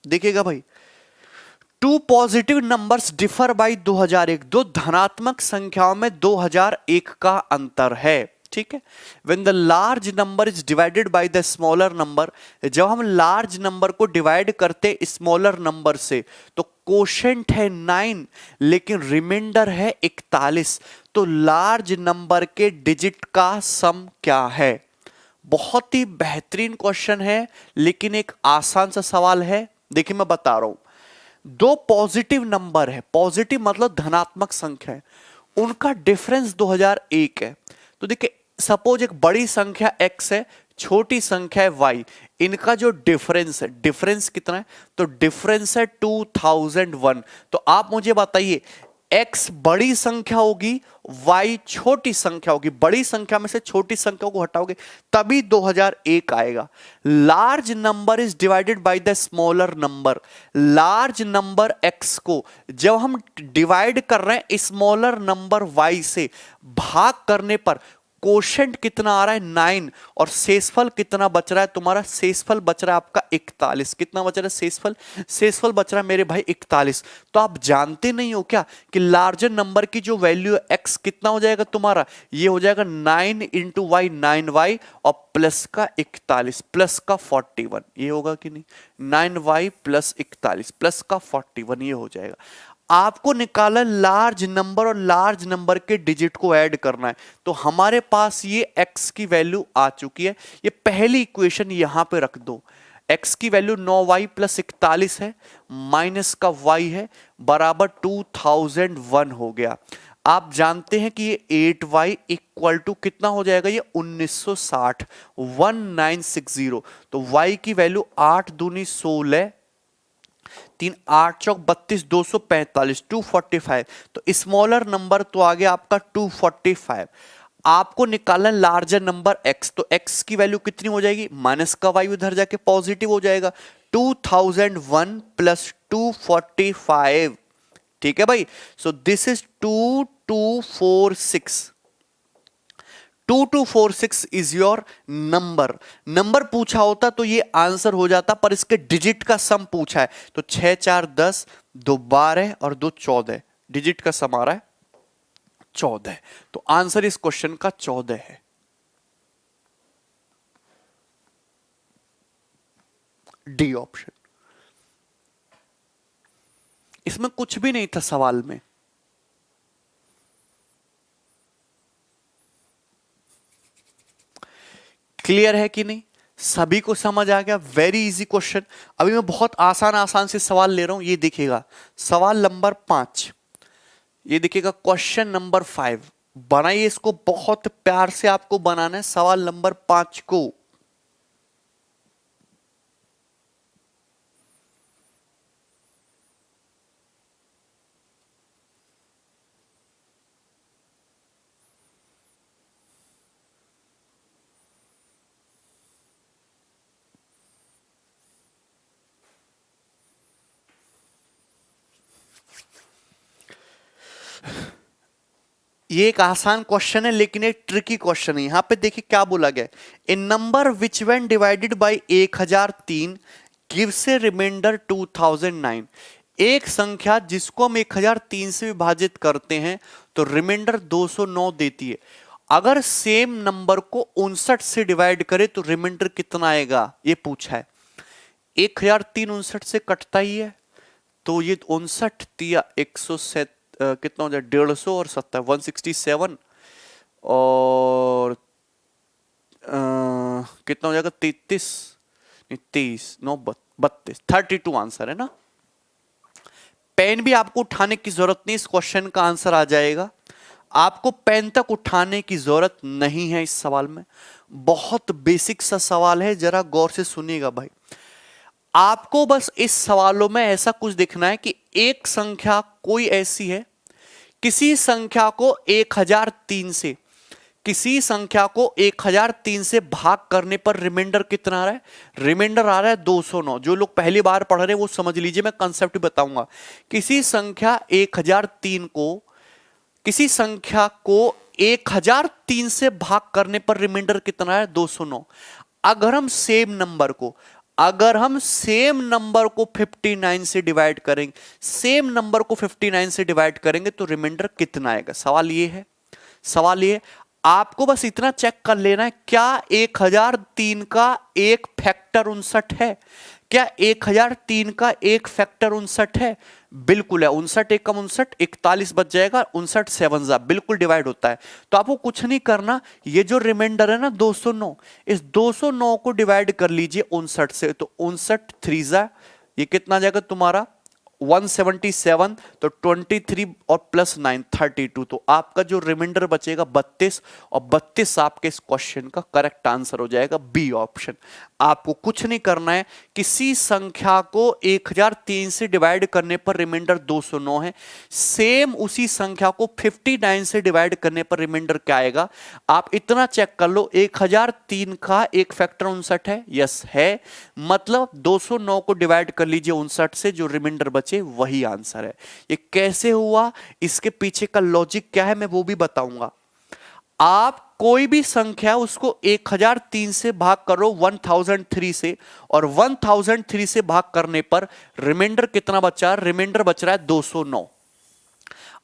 देखिएगा भाई, 2 पॉजिटिव नंबर्स डिफर बाय 2001। 2 धनात्मक संख्याओं में 2001 का अंतर है, ठीक है। When the large number is divided by the smaller number, जब हम लार्ज नंबर को डिवाइड करते स्मॉलर नंबर से तो कोशेंट है 9 लेकिन रिमाइंडर है 41। तो लार्ज नंबर के डिजिट का सम क्या है? बहुत ही बेहतरीन क्वेश्चन है, लेकिन एक आसान सा सवाल है। देखिए मैं बता रहा हूं, दो पॉजिटिव नंबर है, पॉजिटिव मतलब धनात्मक संख्या है, उनका डिफरेंस 2001 है। तो देखिए सपोज एक बड़ी संख्या x है, छोटी संख्या है y, इनका जो डिफरेंस है, डिफरेंस कितना है? तो डिफरेंस है 2001। तो आप मुझे बताइए, x बड़ी संख्या होगी, y छोटी संख्या होगी, बड़ी संख्या में से छोटी संख्या को हटाओगे तभी 2001 आएगा। Large number is divided by the smaller number. Large number x को जब हम डिवाइड कर रहे हैं स्मॉलर नंबर y से, भाग करने पर कोशेंट कितना आ रहा है? 9, और शेषफल कितना बच रहा है तुम्हारा? शेषफल बच रहा है आपका 41। कितना बच रहा है शेषफल? शेषफल बच रहा है मेरे भाई 41। तो आप जानते नहीं हो क्या कि लार्जर नंबर की जो वैल्यू है x कितना हो जाएगा तुम्हारा? ये हो जाएगा 9 इंटू वाई, 9y, और प्लस का 41 प्लस का 41, ये होगा कि नहीं? 9y प्लस 41 प्लस का 41, ये हो जाएगा। आपको निकाला लार्ज नंबर और लार्ज नंबर के डिजिट को ऐड करना है, तो हमारे पास ये x की वैल्यू आ चुकी है। ये पहली इक्वेशन यहां पे रख दो, x की वैल्यू 9y प्लस 41 है, माइनस का y है, बराबर 2001 हो गया। आप जानते हैं कि ये 8y इक्वल टू कितना हो जाएगा? ये 1960, 1960। तो y की वैल्यू 8 दूनी 16, 3 8 चौक 32, 245, 245। तो स्मॉलर नंबर तो आ गया आपका 245। आपको निकालना लार्जर नंबर x, तो x की वैल्यू कितनी हो जाएगी? माइनस का y उधर जाके पॉजिटिव हो जाएगा, 2001 प्लस 245। ठीक है भाई, so this is 2246। 2246 is your number. Number पूछा होता तो ये आंसर हो जाता, पर इसके डिजिट का सम पूछा है, तो 6 4 10, 2 12 और 2 14, डिजिट का सम आ रहा है 14। तो आंसर इस क्वेश्चन का 14 है। D option. इसमें कुछ भी नहीं था सवाल में। क्लियर है कि नहीं? सभी को समझ आ गया? Very easy question. अभी मैं बहुत आसान आसान से सवाल ले रहा हूं, ये देखिएगा। सवाल नंबर 5, ये देखिएगा क्वेश्चन नंबर 5। बनाइए इसको, बहुत प्यार से आपको बनाना है सवाल नंबर 5 को। ये एक आसान क्वेश्चन है, लेकिन एक ट्रिकी क्वेश्चन है। यहां पे देखिए क्या बोला गया, a number which when divided by 1003 gives a remainder 2009। एक संख्या जिसको हम 1003 से विभाजित करते हैं तो रिमाइंडर 209 देती है। अगर सेम नंबर को 59 से डिवाइड करें तो रिमाइंडर कितना आएगा, ये पूछा है। 1003 59 से कटता ही है, तो ये 59 दिया 107, कितना हो जाए 150 और 70, 167, और कितना हो जाएगा 33, नहीं 23, 9 32, 32 आंसर है ना। पेन भी आपको उठाने की जरूरत नहीं, इस क्वेश्चन का आंसर आ जाएगा। आपको पेन तक उठाने की जरूरत नहीं है इस सवाल में। बहुत बेसिक सा सवाल है, जरा गौर से सुनिएगा भाई। आपको बस इस सवालों में ऐसा कुछ देखना है कि एक संख्या कोई ऐसी है, किसी संख्या को 1003 से, किसी संख्या को 1003 से भाग करने पर रिमाइंडर कितना आ रहा है? रिमाइंडर आ रहा है 209। जो लोग पहली बार पढ़ रहे हैं वो समझ लीजिए, मैं कंसेप्ट बताऊंगा। किसी संख्या 1003 को, किसी संख्या को 1003 से भाग करने पर रिमाइंडर कितना है? 209। अगर हम सेम नंबर को, अगर हम सेम नंबर को 59 से डिवाइड करेंगे, सेम नंबर को 59 से डिवाइड करेंगे तो रिमाइंडर कितना आएगा? सवाल ये है, सवाल ये। आपको बस इतना चेक कर लेना है, क्या 1003 का एक फैक्टर 59 है? क्या 1003 का एक फैक्टर 59 है? बिल्कुल है। 59 एक कम 59, 41 बच जाएगा। 59 7 जा बिल्कुल डिवाइड होता है। तो आपको कुछ नहीं करना, ये जो रिमाइंडर है ना 209, इस 209 को डिवाइड कर लीजिए 59 से। तो 59 3 जा, ये कितना आ जाएगा तुम्हारा 177। तो 23 और प्लस 9 32। तो आपका जो रिमाइंडर बचेगा 32, और 32 आपके इस क्वेश्चन का करेक्ट आंसर हो जाएगा बी ऑप्शन। आपको कुछ नहीं करना है, किसी संख्या को 1003 से डिवाइड करने पर रिमाइंडर 209 है, सेम उसी संख्या को 59 से डिवाइड करने पर रिमाइंडर क्या आएगा? आप इतना चेक कर लो, 1003 का एक फैक्टर 59 है, यस है, मतलब 209 को डिवाइड कर लीजिए 59 से, जो रिमाइंडर बचे वही आंसर है। ये कैसे हुआ, इसके पीछे का लॉजिक क्या है, मैं वो भी बताऊंगा। आप कोई भी संख्या उसको 1003 से भाग करो 1003 से, और 1003 से भाग करने पर रिमाइंडर कितना बचा? रिमाइंडर बच रहा है 209।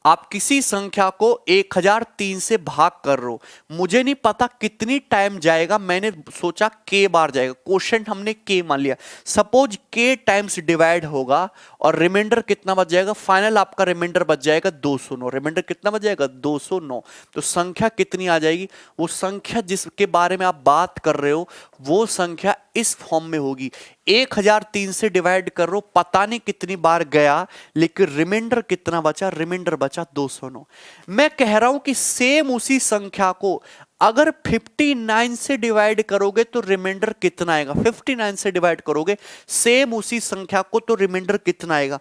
आप किसी संख्या को 1003 से भाग कर रहे हो, मुझे नहीं पता कितनी टाइम जाएगा, मैंने सोचा k बार जाएगा, क्वेश्चन हमने k मान लिया। सपोज k टाइम्स डिवाइड होगा और रिमाइंडर कितना बच जाएगा? फाइनल आपका रिमाइंडर बच जाएगा 209। रिमाइंडर कितना बच जाएगा? 209। तो संख्या कितनी आ जाएगी? वो संख्या जिसके बारे में आप बात कर रहे हो वो संख्या इस फॉर्म में होगी। 1003 से डिवाइड कर रो, पता नहीं कितनी बार गया, लेकिन रिमाइंडर कितना बचा? रिमाइंडर बचा 209। मैं कह रहा हूं कि सेम उसी संख्या को अगर 59 से डिवाइड करोगे तो रिमाइंडर कितना आएगा? 59 से डिवाइड करोगे सेम उसी संख्या को तो रिमाइंडर कितना आएगा?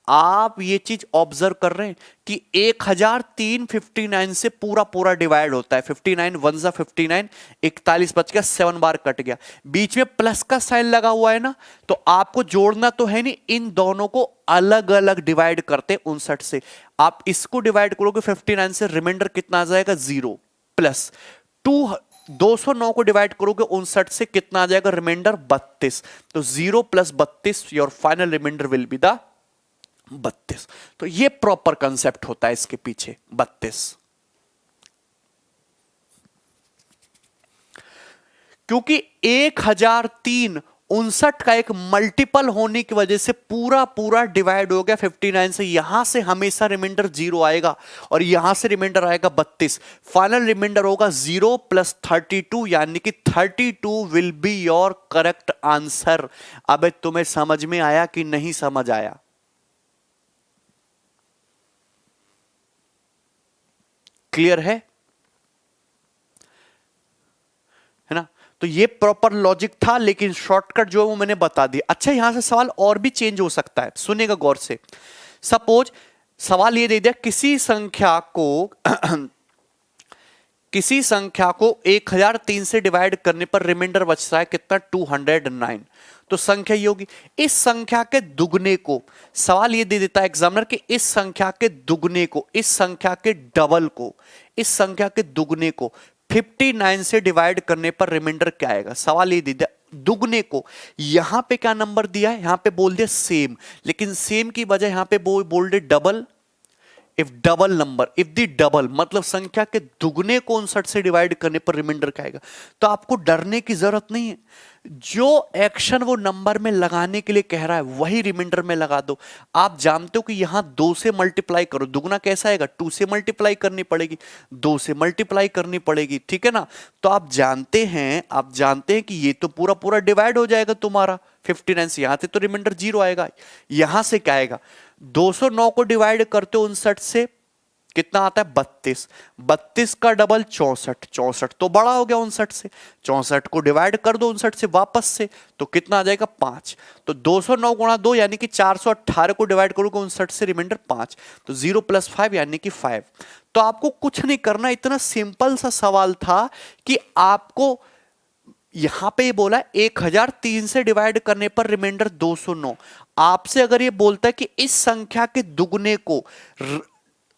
आप ये चीज ऑब्जर्व कर रहे हैं कि 1003 59 से पूरा पूरा डिवाइड होता है। 59 1 जा 59, 41 बच गया, 7 बार कट गया, बीच में प्लस का साइन लगा हुआ है ना, तो आपको जोड़ना तो है नहीं, इन दोनों को अलग अलग डिवाइड करते 59 से। आप इसको डिवाइड करोगे 59 से, रिमाइंडर कितना आ जाएगा? 0 प्लस 209 को डिवाइड करोगे 59 से, कितना आ जाएगा? रिमाइंडर 32। तो 0 plus 32, your final remainder will be the 32। तो ये प्रॉपर कंसेप्ट होता है इसके पीछे 32। क्योंकि 1003 59 का एक मल्टीपल होने की वजह से पूरा पूरा डिवाइड हो गया 59 से। यहां से हमेशा रिमाइंडर 0 आएगा और यहां से रिमाइंडर आएगा 32। फाइनल रिमाइंडर होगा 0 प्लस 32, यानी कि 32 will be your correct answer. अब तुम्हें समझ में आया कि नहीं समझ आया? क्लियर है ना? तो ये प्रॉपर लॉजिक था, लेकिन शॉर्टकट जो है वो मैंने बता दिया। अच्छा, यहां से सवाल और भी चेंज हो सकता है, सुनिएगा गौर से। सपोज सवाल ये दे दिया, किसी संख्या को 1003 से डिवाइड करने पर रिमाइंडर बचता है कितना? 209। तो संख्या ये होगी, इस संख्या के दुगने को, सवाल ये दे देता है एग्जामिनर कि इस संख्या के दुगने को, इस संख्या के डबल को, इस संख्या के दुगने को 59 से डिवाइड करने पर रिमाइंडर क्या आएगा? सवाल ये दे दिया दुगने को। यहां पे क्या नंबर दिया है? यहां पे बोल दिया सेम, लेकिन सेम की बजाय यहां पे बोल दे double. If double number, if the double मतलब संख्या के दुगने को 59 से डिवाइड करने पर रिमाइंडर क्या आएगा? तो आपको डरने की जरूरत नहीं है, जो एक्शन वो नंबर में लगाने के लिए कह रहा है वही रिमाइंडर में लगा दो। आप जानते हो कि यहां 2 से मल्टीप्लाई करो, दुगना कैसा आएगा? 2 से मल्टीप्लाई करनी पड़ेगी, 2 से मल्टीप्लाई करनी पड़ेगी, ठीक है ना? तो आप जानते हैं कि ये तो पूरा पूरा डिवाइड हो जाएगा तुम्हारा 59 से, यहां से तो रिमाइंडर 0 आएगा। यहां से क्या आएगा? 209 को डिवाइड करते हो 59 से, कितना आता है? 32। 32 का डबल 64, 64 तो बड़ा हो गया 59 से, 64 को डिवाइड कर दो 59 से वापस से, तो कितना आ जाएगा? 5। तो 209 गुणा 2 यानी कि 418 को डिवाइड करोगे 59 से, रिमाइंडर 5। तो 0 प्लस 5 यानी कि 5। तो आपको कुछ नहीं करना, इतना सिंपल सा सवाल था कि आपको यहां पे ये बोला 1003 से डिवाइड करने पर रिमाइंडर 209। आपसे अगर ये बोलता है कि इस संख्या के दुगने को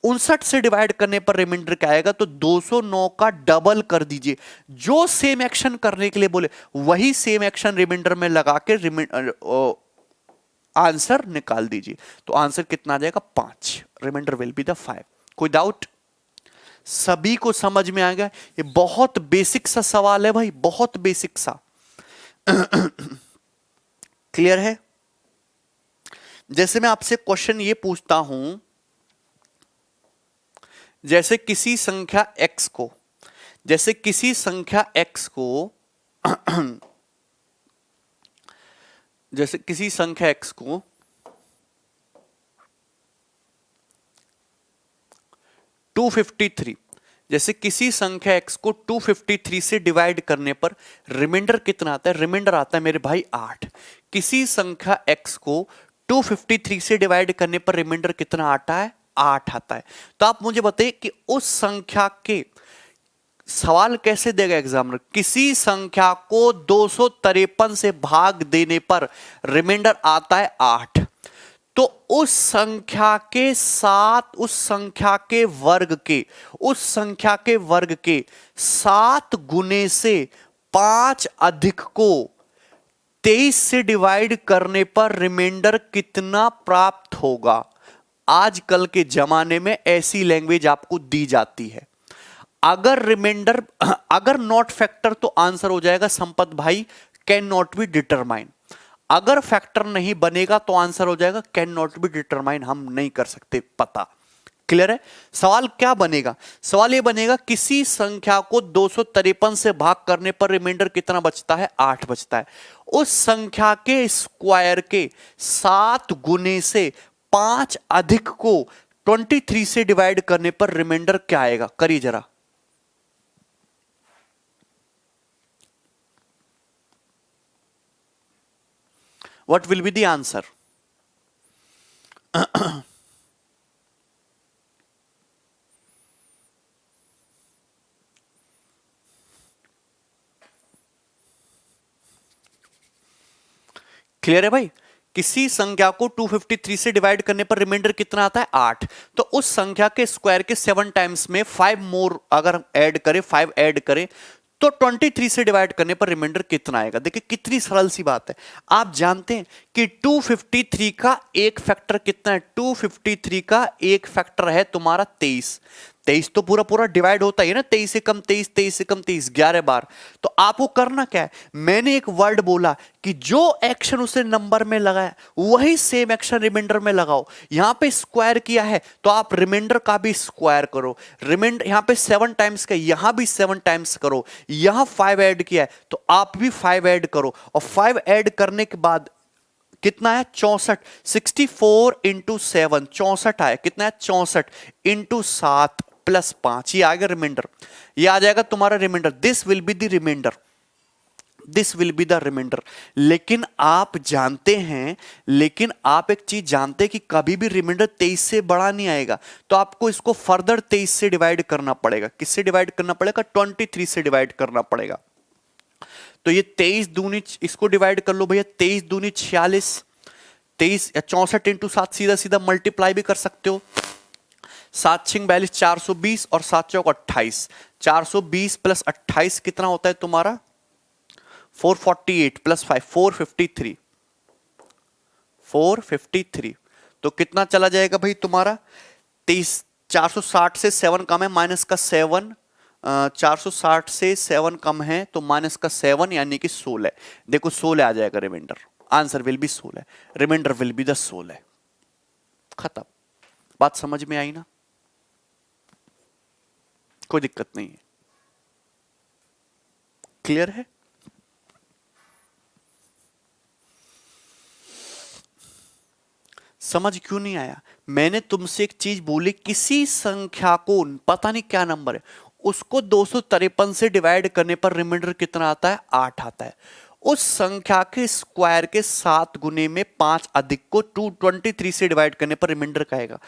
59 से डिवाइड करने पर रिमाइंडर क्या आएगा, तो 209 का डबल कर दीजिए। जो सेम एक्शन करने के लिए बोले वही सेम एक्शन रिमाइंडर में लगा के आंसर निकाल दीजिए। तो आंसर कितना आ जाएगा? 5। Remainder will be the 5। कोई डाउट? सभी को समझ में आ गया? ये बहुत बेसिक सा सवाल है भाई, बहुत बेसिक सा। क्लियर है? जैसे मैं आपसे क्वेश्चन ये पूछता हूं, जैसे किसी संख्या x को, जैसे किसी संख्या x को जैसे किसी संख्या x को 253, जैसे किसी संख्या x को 253 से डिवाइड करने पर रिमाइंडर कितना आता है? रिमाइंडर आता है मेरे भाई 8। किसी संख्या x को 253 से डिवाइड करने पर रिमाइंडर कितना आता है? 8 आता है। तो आप मुझे बताइए कि उस संख्या के सवाल कैसे देगा एग्जामिनर? किसी संख्या को 253 से भाग देने पर रिमाइंडर आता है 8, तो उस संख्या के साथ, उस संख्या के वर्ग के, उस संख्या के वर्ग के 7 गुने से 5 अधिक को 23 से डिवाइड करने पर रिमाइंडर कितना प्राप्त होगा? आजकल के जमाने में ऐसी लैंग्वेज आपको दी जाती है। अगर रिमाइंडर, अगर नॉट फैक्टर तो आंसर हो जाएगा संपत भाई कैन नॉट बी डिटरमाइन। अगर फैक्टर नहीं बनेगा तो आंसर हो जाएगा कैन नॉट बी डिटरमाइन, हम नहीं कर सकते पता। क्लियर है? सवाल क्या बनेगा? सवाल ये बनेगा किसी संख्या को 253 से भाग करने पर रिमाइंडर कितना बचता है? 8 बचता है। उस संख्या के स्क्वायर के 7 गुने से 5 अधिक को 23 से डिवाइड करने पर रिमाइंडर क्या आएगा? करिए जरा। What will be the answer? Clear है भाई? किसी संख्या को 253 से डिवाइड करने पर रिमाइंडर कितना आता है? 8। तो उस संख्या के स्क्वायर के 7 टाइम्स में 5 मोर अगर ऐड करें, 5 ऐड करें तो 23 से डिवाइड करने पर रिमाइंडर कितना आएगा? देखिए कितनी सरल सी बात है। आप जानते हैं कि 253 का एक फैक्टर कितना है? 253 का एक फैक्टर है तुम्हारा 23। 23 तो पूरा पूरा डिवाइड होता है ना, 23 से कम 23, 23 से कम 23, 11 बार। तो आपको करना क्या है? मैंने एक वर्ड बोला कि जो एक्शन उसे नंबर में लगाया वही सेम एक्शन रिमाइंडर में लगाओ। यहां पे स्क्वायर किया है तो आप रिमाइंडर का भी स्क्वायर करो। रिमाइंडर यहां पे 7 टाइम्स का, यहां भी 7 टाइम्स करो। यहां 5 ऐड किया है तो आप भी 5 ऐड करो, और 5 ऐड करने के बाद कितना है? 64। 64 इंटू 7, 64 आया। कितना है? 64 इंटू 7 प्लस 5, ये आ गया रिमाइंडर। ये आ जाएगा तुम्हारा remainder. This will be the remainder, this will be the remainder. लेकिन आप जानते हैं, लेकिन आप एक चीज जानते हैं कि कभी भी रिमाइंडर 23 से बड़ा नहीं आएगा। तो आपको इसको फर्दर 23 से डिवाइड करना पड़ेगा। किससे डिवाइड करना पड़ेगा? 23 से डिवाइड करना पड़ेगा। तो ये 23 दूनी, इसको डिवाइड कर लो भैया, 23 दूनी 46, 23 या 64 इंटू 7 सीधा सीधा मल्टीप्लाई भी कर सकते हो। 7 6 42, 420 और 7 चौक 28। 420 प्लस 28 कितना होता है तुम्हारा? 448 प्लस 5, 453। 453 तो कितना चला जाएगा भाई तुम्हारा? 23। 460 से 7 कम है, माइनस का 7। 460 से 7 कम है तो माइनस का 7 यानी कि 16। देखो 16 आ जाएगा remainder. Answer will be 16। Remainder will be the 16। खत्म। बात समझ में आई ना? कोई दिक्कत नहीं है। क्लियर है? समझ क्यों नहीं आया? मैंने तुमसे एक चीज बोली, किसी संख्या को, पता नहीं क्या नंबर है, उसको 253 से डिवाइड करने पर रिमाइंडर कितना आता है? 8 आता है। उस संख्या के स्क्वायर के 7 गुने में 5 अधिक को 223 से डिवाइड करने पर रिमाइंडर का आएगा।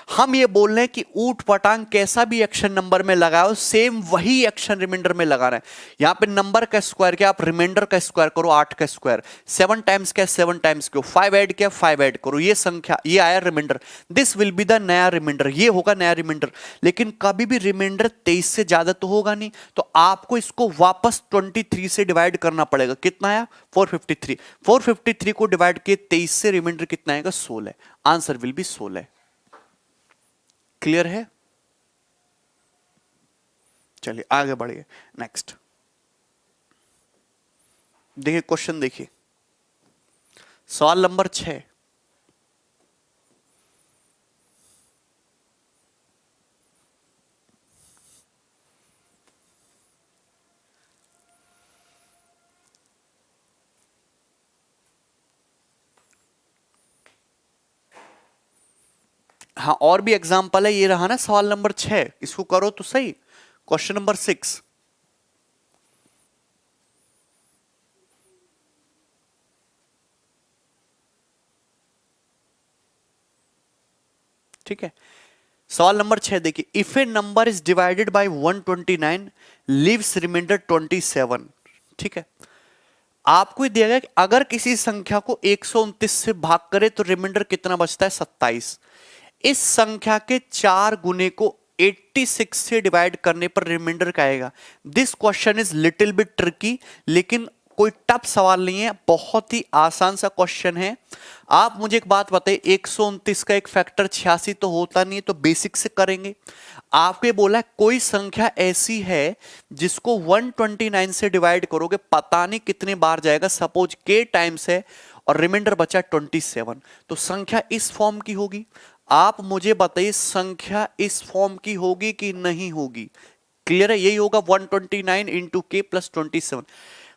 हम ये बोल रहे हैं कि ऊट पटांग कैसा भी एक्शन नंबर में लगाओ, सेम वही एक्शन रिमाइंडर में लगाना है। यहां पे नंबर का स्क्वायर क्या, आप रिमाइंडर का स्क्वायर करो, 8 का स्क्वायर। 7 टाइम्स क्या, 7 टाइम्स क्यों, 5 ऐड किया, 5 ऐड करो, ये संख्या, ये आया remainder. This will be the नया रिमाइंडर, ये होगा नया रिमाइंडर। लेकिन कभी भी रिमाइंडर 23 से ज्यादा तो होगा नहीं, तो आपको इसको वापस 23 से डिवाइड करना पड़ेगा। कितना आया? 453। 453 को डिवाइड किए 23 से, रिमाइंडर कितना आएगा? 16। Answer will be 16। क्लियर है? चलिए आगे बढ़िए। नेक्स्ट देखिए, क्वेश्चन देखिए। सवाल नंबर 6। हाँ, और भी एग्जाम्पल है, ये रहा ना सवाल नंबर 6, इसको करो तो सही। Question number 6। ठीक है, सवाल नंबर 6 देखिए, if a number is divided by 129 leaves remainder 27। ठीक है, आपको ये दिया गया कि अगर किसी संख्या को 129 से भाग करे तो रिमाइंडर कितना बचता है, 27। इस संख्या के 4 गुने को 86 से डिवाइड करने पर रिमाइंडर क्या आएगा। This question is little bit tricky, लेकिन कोई टफ सवाल नहीं है, बहुत ही आसान सा क्वेश्चन है। आप मुझे एक बात बताइए, 129 का एक फैक्टर 86 तो होता नहीं है, तो बेसिक से करेंगे। आपके बोला है कोई संख्या ऐसी है जिसको 129 से डिवाइड करोगे पता नहीं कितने बार जाएगा, सपोज के टाइम्स है और रिमाइंडर बचा 27, तो संख्या इस फॉर्म की होगी। आप मुझे बताइए संख्या इस फॉर्म की होगी कि नहीं होगी। क्लियर है, यही होगा 129 इंटू के plus 27।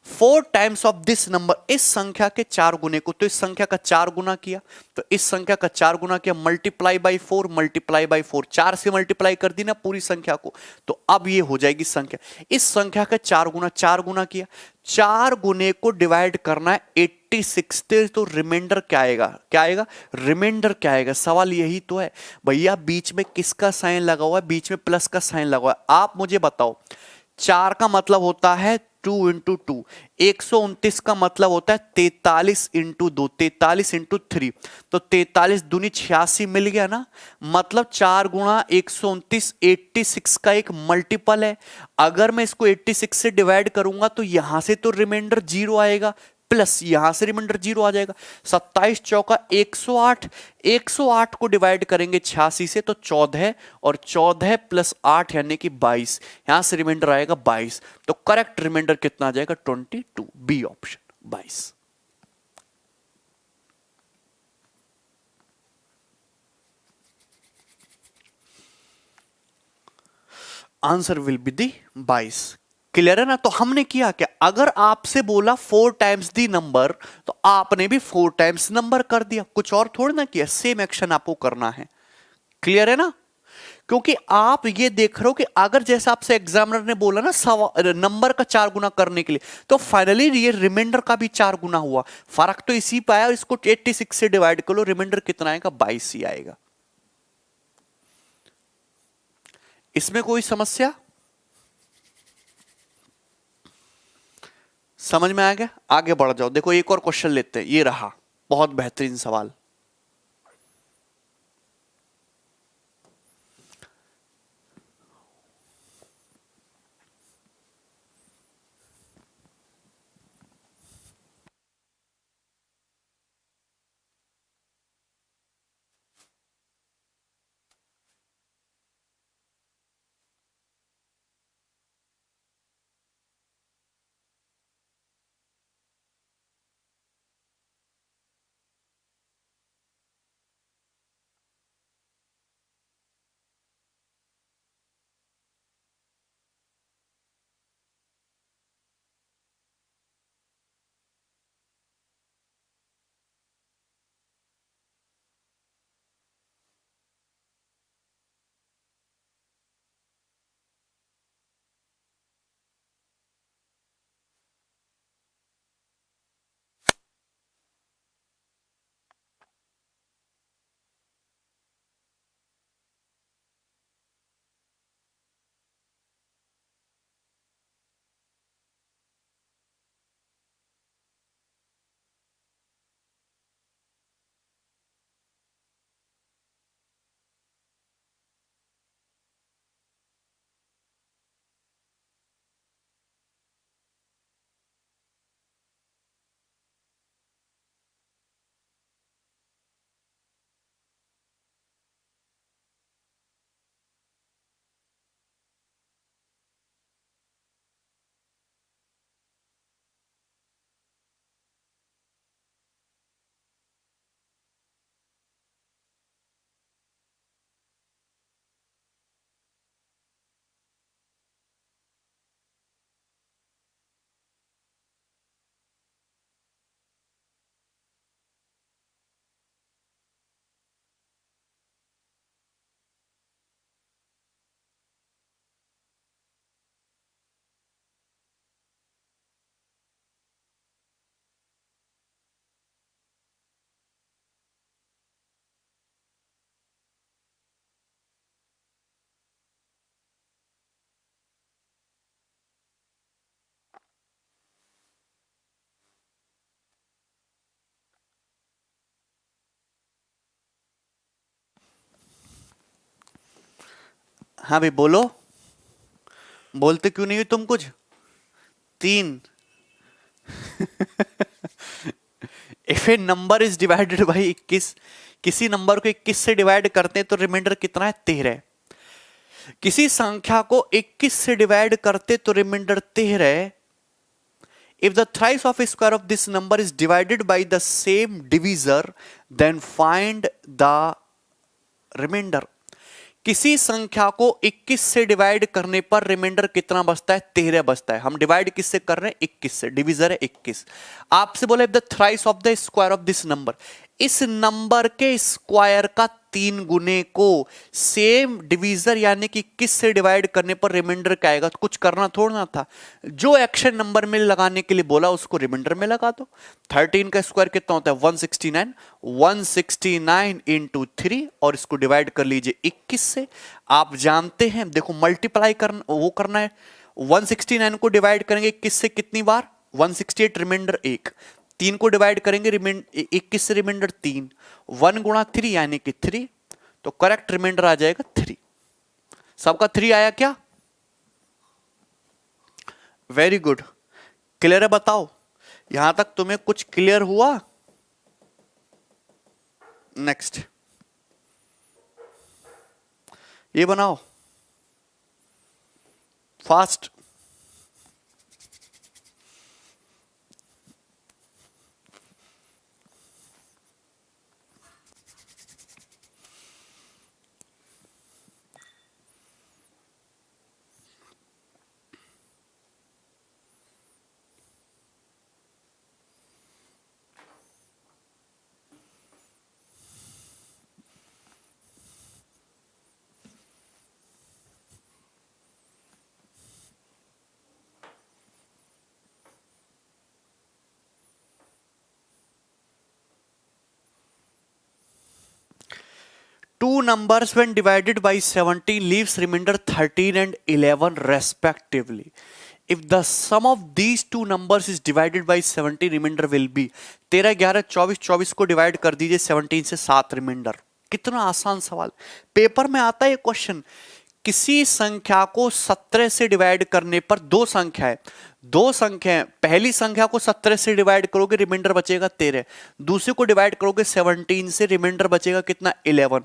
4 times of this number, इस संख्या के 4 गुने को, तो इस संख्या का 4 गुना किया, तो इस संख्या का 4 गुना किया, मल्टीप्लाई बाई 4, मल्टीप्लाई बाई 4, 4 से मल्टीप्लाई कर दी ना पूरी संख्या को, तो अब ये हो जाएगी संख्या। इस संख्या का 4 गुना किया, 4 गुने को डिवाइड करना है 86 से, तो रिमाइंडर क्या आएगा, क्या आएगा, रिमाइंडर क्या आएगा। सवाल यही तो है भैया, बीच में किसका साइन लगा हुआ है, बीच में प्लस का साइन लगा हुआ है। आप मुझे बताओ, 4 का मतलब होता है 2 इंटू 2, 129 का मतलब होता है 43 इंटू 2, 43 इंटू 3, तो 43 दूनी 86 मिल गया ना। मतलब 4 गुणा 129 86 का एक मल्टीपल है। अगर मैं इसको 86 से डिवाइड करूंगा तो यहां से तो रिमाइंडर 0 आएगा, प्लस यहां से रिमाइंडर 0 आ जाएगा। 27 चौका 108, 108 को डिवाइड करेंगे 86 से तो 14, और 14 प्लस 8 यानी कि 22, यहां से रिमाइंडर आएगा 22। तो करेक्ट रिमाइंडर कितना आ जाएगा, 22, B option 22। Answer will be the 22। Clear है ना। तो हमने किया क्या, अगर आपसे बोला 4 टाइम्स दी नंबर, तो आपने भी 4 टाइम्स नंबर कर दिया, कुछ और थोड़ा ना किया, सेम एक्शन आपको करना है। क्लियर है ना। क्योंकि आप ये देख रहे हो कि अगर जैसा आपसे एग्जामिनर ने बोला ना नंबर का 4 गुना करने के लिए, तो फाइनली ये रिमाइंडर का भी 4 गुना हुआ। फर्क तो इसी पे आया, इसको 86 से डिवाइड कर लो, रिमाइंडर कितना आएगा, 22 ही आएगा। इसमें कोई समस्या समझ में आ गया। आगे बढ़ जाओ, देखो एक और क्वेश्चन लेते हैं, ये रहा बहुत बेहतरीन सवाल। हाँ भाई बोलो, बोलते क्यों नहीं हो तुम कुछ? 3। If a number is divided by 21, किसी नंबर को 21 से डिवाइड करते हैं तो रिमाइंडर कितना है? 13। किसी संख्या को 21 से डिवाइड करते तो reminder 13। If the thrice of a square of this number is divided by the same divisor, then find the remainder. किसी संख्या को 21 से डिवाइड करने पर रिमाइंडर कितना बचता है? 13 बचता है। हम डिवाइड किससे कर रहे हैं? 21 से, डिविजर है 21। आपसे बोले the thrice of the square of this number, इस नंबर के स्क्वायर का 3 गुने को सेम डिवीजर यानी कि किस से डिवाइड करने पर रिमाइंडर क्या आएगा? तो कुछ करना थोड़ा था, जो एक्शन नंबर में लगाने के लिए बोला उसको रिमाइंडर में लगा दो। 13 का स्क्वायर कितना होता है? 169। 169 इंटू 3 और इसको डिवाइड कर लीजिए 21 से। आप जानते हैं, देखो मल्टीप्लाई करना, वो करना है। 169 को डिवाइड करेंगे 21 से कितनी बार? 168, रिमाइंडर 1। 3 को डिवाइड करेंगे 21 से, रिमाइंडर 3। 1 गुणा 3 यानी कि 3, तो करेक्ट रिमाइंडर आ जाएगा 3। सबका 3 आया क्या? Very good. क्लियर है? बताओ यहां तक तुम्हें कुछ क्लियर हुआ? नेक्स्ट ये बनाओ fast. Two numbers when divided by 17 leaves remainder 13 and 11 respectively. If the sum of these two numbers is divided by 17, remainder will be 13, 11, 24। 24 को डिवाइड कर दीजिए 17 से, 7 रिमाइंडर। कितना आसान सवाल, पेपर में आता है ये क्वेश्चन। किसी संख्या को 17 से डिवाइड करने पर, दो संख्या है, दो संख्या, पहली संख्या को 17 से डिवाइड करोगे रिमाइंडर बचेगा 13, दूसरे को डिवाइड करोगे 17 से, रिमाइंडर बचेगा कितना? 11।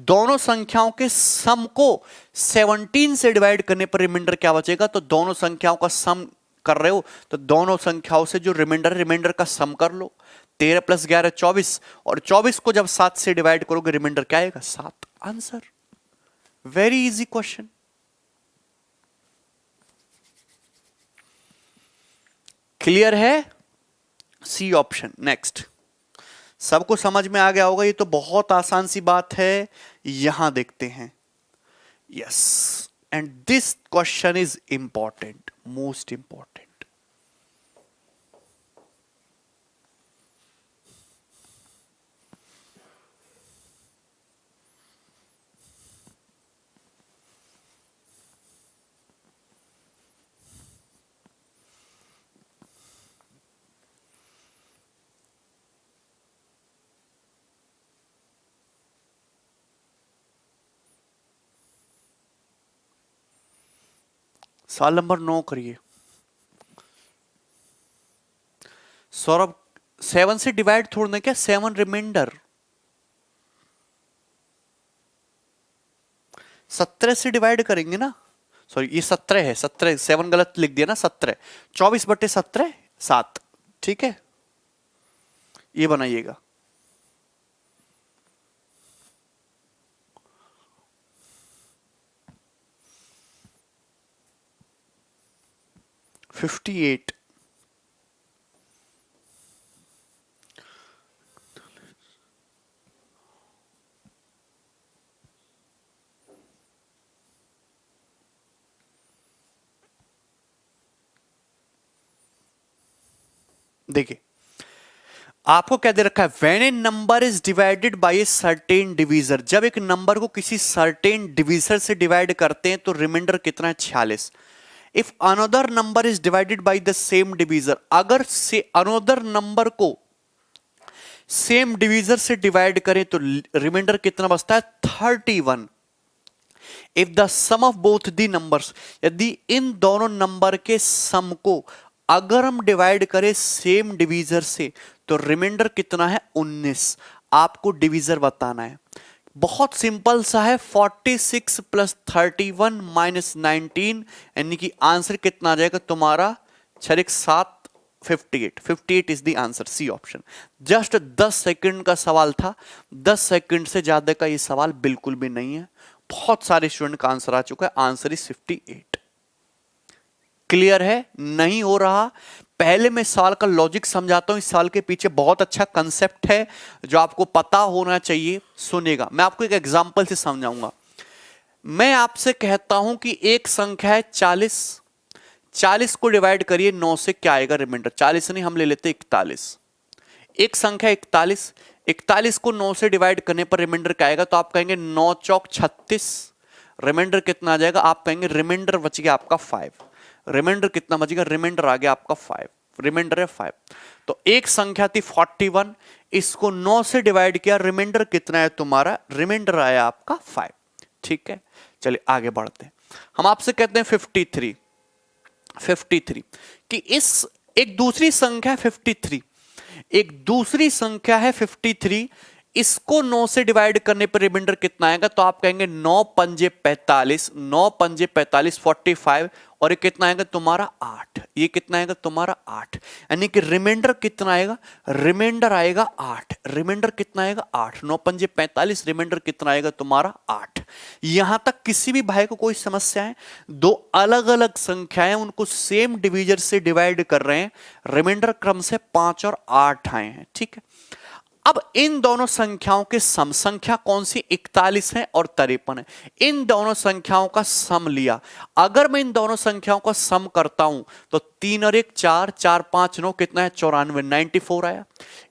दोनों संख्याओं के सम को 17 से डिवाइड करने पर रिमाइंडर क्या बचेगा? तो दोनों संख्याओं का सम कर रहे हो तो दोनों संख्याओं से जो रिमाइंडर, रिमाइंडर का सम कर लो। 13 + 11 24, और 24 को जब 7 से डिवाइड करोगे रिमाइंडर क्या आएगा? 7। Answer. Very easy question. Clear है? C option. नेक्स्ट, सबको समझ में आ गया होगा, ये तो बहुत आसान सी बात है। यहां देखते हैं। Yes, and this question is important, most important. सवाल नंबर 9 करिए। सौरभ, 7 से डिवाइड थोड़ना क्या? 7 रिमाइंडर। 17 से डिवाइड करेंगे ना, सॉरी ये 17 है, 17, 7 गलत लिख दिया ना, 17। 24/17 7। ठीक है, ये बनाइएगा। $58। देखिए आपको क्या दे रखा है? When A number is divided bye a certain divisor, जब एक नंबर को किसी सर्टेन डिवीजर से डिवाइड करते हैं तो रिमाइंडर कितना है? 46। If another number is divided by the same divisor, अगर से अनदर नंबर को सेम डिवीजर से डिवाइड करें तो रिमाइंडर कितना बचता है? 31। If the sum of both the numbers, यदि इन दोनों नंबर के सम को अगर हम डिवाइड करें सेम डिवीजर से तो रिमाइंडर कितना है 19। आपको डिवीजर बताना है, बहुत सिंपल सा है, 46 प्लस 31 माइनस 19, यानी कि आंसर कितना आ जाएगा तुम्हारा 6×7 58। 58 is the answer, C option. Just 10 second का सवाल था, 10 सेकंड से ज्यादा का ये सवाल बिल्कुल भी नहीं है। बहुत सारे स्टूडेंट का आंसर आ चुका है, आंसर इज 58। क्लियर है? नहीं हो रहा, पहले मैं सवाल का लॉजिक समझाता हूं। इस सवाल के पीछे बहुत अच्छा कंसेप्ट है जो आपको पता होना चाहिए। सुनेगा, मैं आपको एक एग्जांपल से समझाऊंगा। मैं आपसे कहता हूं कि एक संख्या है 40, 40 को डिवाइड करिए 9 से, क्या आएगा रिमाइंडर? 40 नहीं, हम ले लेते 41। एक संख्या 41, 41 को 9 से डिवाइड करने पर रिमाइंडर क्या आएगा? तो आप कहेंगे 9 चौक 36, रिमाइंडर कितना आ जाएगा? आप कहेंगे रिमाइंडर बच गया आपका 5। रिमाइंडर कितना बचेगा? रिमाइंडर आ गया आपका 5, रिमाइंडर है 5। तो एक संख्या थी 41, इसको 9 से डिवाइड किया, रिमाइंडर कितना है तुम्हारा? रिमाइंडर आया आपका 5। ठीक है, चलिए आगे बढ़ते हैं। हम आपसे कहते हैं 53 कि इस एक दूसरी संख्या 53, एक दूसरी संख्या है 53, इसको 9 से डिवाइड करने पर रिमाइंडर कितना आएगा? तो आप कहेंगे 9 पंजे 45, 9 पंजे 45 45, और ये कितना आएगा तुम्हारा 8। ये कितना आएगा तुम्हारा 8, यानी कि रिमाइंडर कितना आएगा? रिमाइंडर आएगा 8। रिमाइंडर कितना आएगा? 8। 9 पंजे 45, रिमाइंडर कितना आएगा तुम्हारा? 8। यहां तक किसी भी भाई को कोई समस्या है? दो अलग अलग संख्याएं, उनको सेम डिवीजर से डिवाइड कर रहे हैं, रिमाइंडर क्रम से 5 और 8 आए हैं। ठीक है, अब इन दोनों संख्याओं के सम, संख्या कौन सी? 41 है और 53 है। इन दोनों संख्याओं का सम लिया। अगर मैं इन दोनों संख्याओं का सम करता हूं तो 3 और 1 4, 4 5 9, कितना है? 94, 94 आया।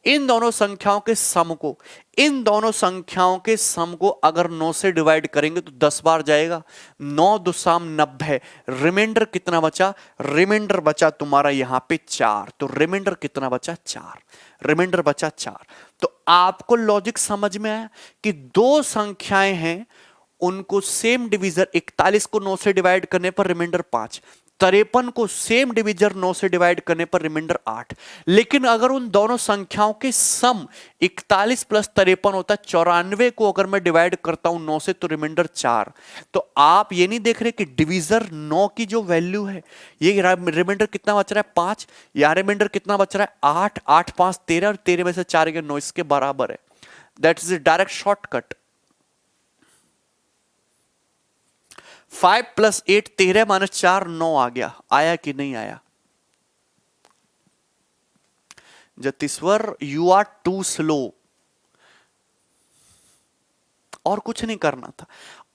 इन दोनों संख्याओं के सम को, इन दोनों संख्याओं के सम को अगर 9 से डिवाइड करेंगे तो 10 बार जाएगा, 9 दुसाम 90। रिमाइंडर कितना बचा? रिमाइंडर बचा तुम्हारा यहां पे 4। तो रिमाइंडर कितना बचा? 4। रिमाइंडर बचा 4। तो आपको लॉजिक समझ में आया कि दो संख्याएं हैं, उनको सेम डिवीजर, 41 को 9 से डिवाइड करने पर रिमाइंडर 5, 53 को सेम डिवीजर 9 से डिवाइड करने पर रिमाइंडर 8। लेकिन अगर उन दोनों संख्याओं के सम 41 प्लस 53 होता है, 94 को अगर मैं डिवाइड करता हूं 9 से तो रिमाइंडर 4। तो आप ये नहीं देख रहे कि डिवीजर 9 की जो वैल्यू है, ये रिमाइंडर कितना बच रहा है? 5। या रिमाइंडर कितना बच रहा है? 8। 8 5 13, और 13 में से 4 गया 9, इसके बराबर है। That is a direct shortcut. 5 plus 8 13 minus 4 9 आ गया। आया कि नहीं आया? जतीश्वर, यू आर टू स्लो। और कुछ नहीं करना था।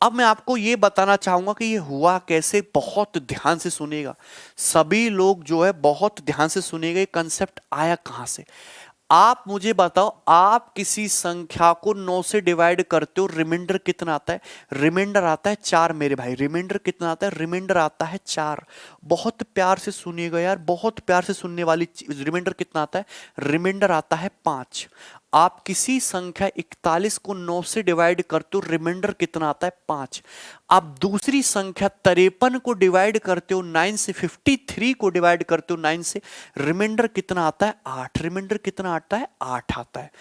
अब मैं आपको यह बताना चाहूंगा कि यह हुआ कैसे। बहुत ध्यान से सुनिएगा, सभी लोग जो है बहुत ध्यान से सुनिएगा। ये कंसेप्ट आया कहां से? आप मुझे बताओ, आप किसी संख्या को 9 से डिवाइड करते हो, रिमाइंडर कितना आता है? रिमाइंडर आता है 4 मेरे भाई। रिमाइंडर कितना आता है? रिमाइंडर आता है 4। बहुत प्यार से सुनिएगा यार, बहुत प्यार से सुनने वाली चीज। रिमाइंडर कितना आता है? रिमाइंडर आता है 5। आप किसी संख्या 41 को 9 से डिवाइड करते हो, रिमाइंडर कितना आता है? 5। आप दूसरी संख्या 53 को डिवाइड करते हो 9 से, 53 को डिवाइड करते हो 9 से, रिमाइंडर कितना आता है? 8। रिमाइंडर कितना आता है? 8 आता है।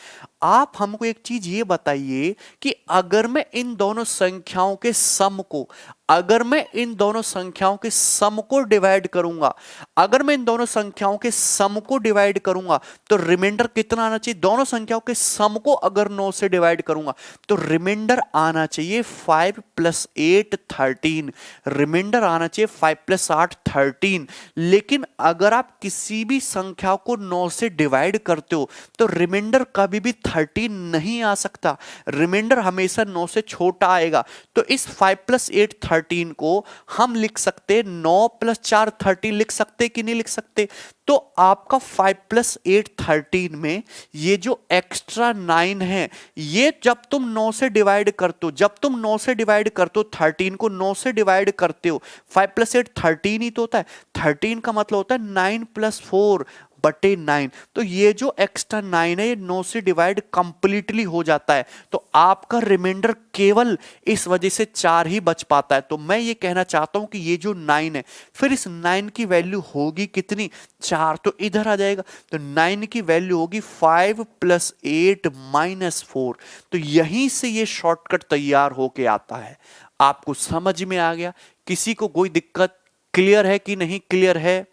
आप हमको एक चीज ये बताइए कि अगर मैं इन दोनों संख्याओं के सम को, अगर मैं इन दोनों संख्याओं के सम को डिवाइड करूंगा, अगर मैं इन दोनों संख्याओं के सम को डिवाइड करूंगा तो रिमाइंडर कितना आना चाहिए? दोनों संख्याओं के सम को अगर 9 से डिवाइड करूंगा तो रिमाइंडर आना चाहिए 5 प्लस 8 13। रिमाइंडर आना चाहिए 5 प्लस 8 13। लेकिन अगर आप किसी भी संख्या को 9 से डिवाइड करते हो तो रिमाइंडर कभी भी 13 नहीं आ सकता। रिमाइंडर हमेशा 9 से छोटा आएगा। तो इस 5 प्लस 8 13 को हम लिख सकते 9 प्लस 4 13 लिख सकते कि नहीं लिख सकते? तो आपका 5 प्लस 8 13 में ये जो एक्स्ट्रा 9 है, ये जब तुम 9 से डिवाइड करते हो, जब तुम 9 से डिवाइड करते हो 13 को 9 से डिवाइड करते हो, 5 प्लस 8 13 ही तो होता है। 13 का मतलब होता है 9 प्लस 4 बटे 9। तो ये जो एक्स्ट्रा 9 है ये 9 से डिवाइड कंप्लीटली हो जाता है, तो आपका रिमाइंडर केवल इस वजह से 4 ही बच पाता है। तो मैं ये कहना चाहता हूं कि ये जो 9 है, फिर इस 9 की वैल्यू होगी कितनी, 4, तो इधर आ जाएगा। तो 9 की वैल्यू होगी 5 + 8 - 4। तो यहीं से ये शॉर्टकट तैयार होके आता है। आपको समझ में आ गया? किसी को कोई दिक्कत, क्लियर है कि नहीं क्लियर है?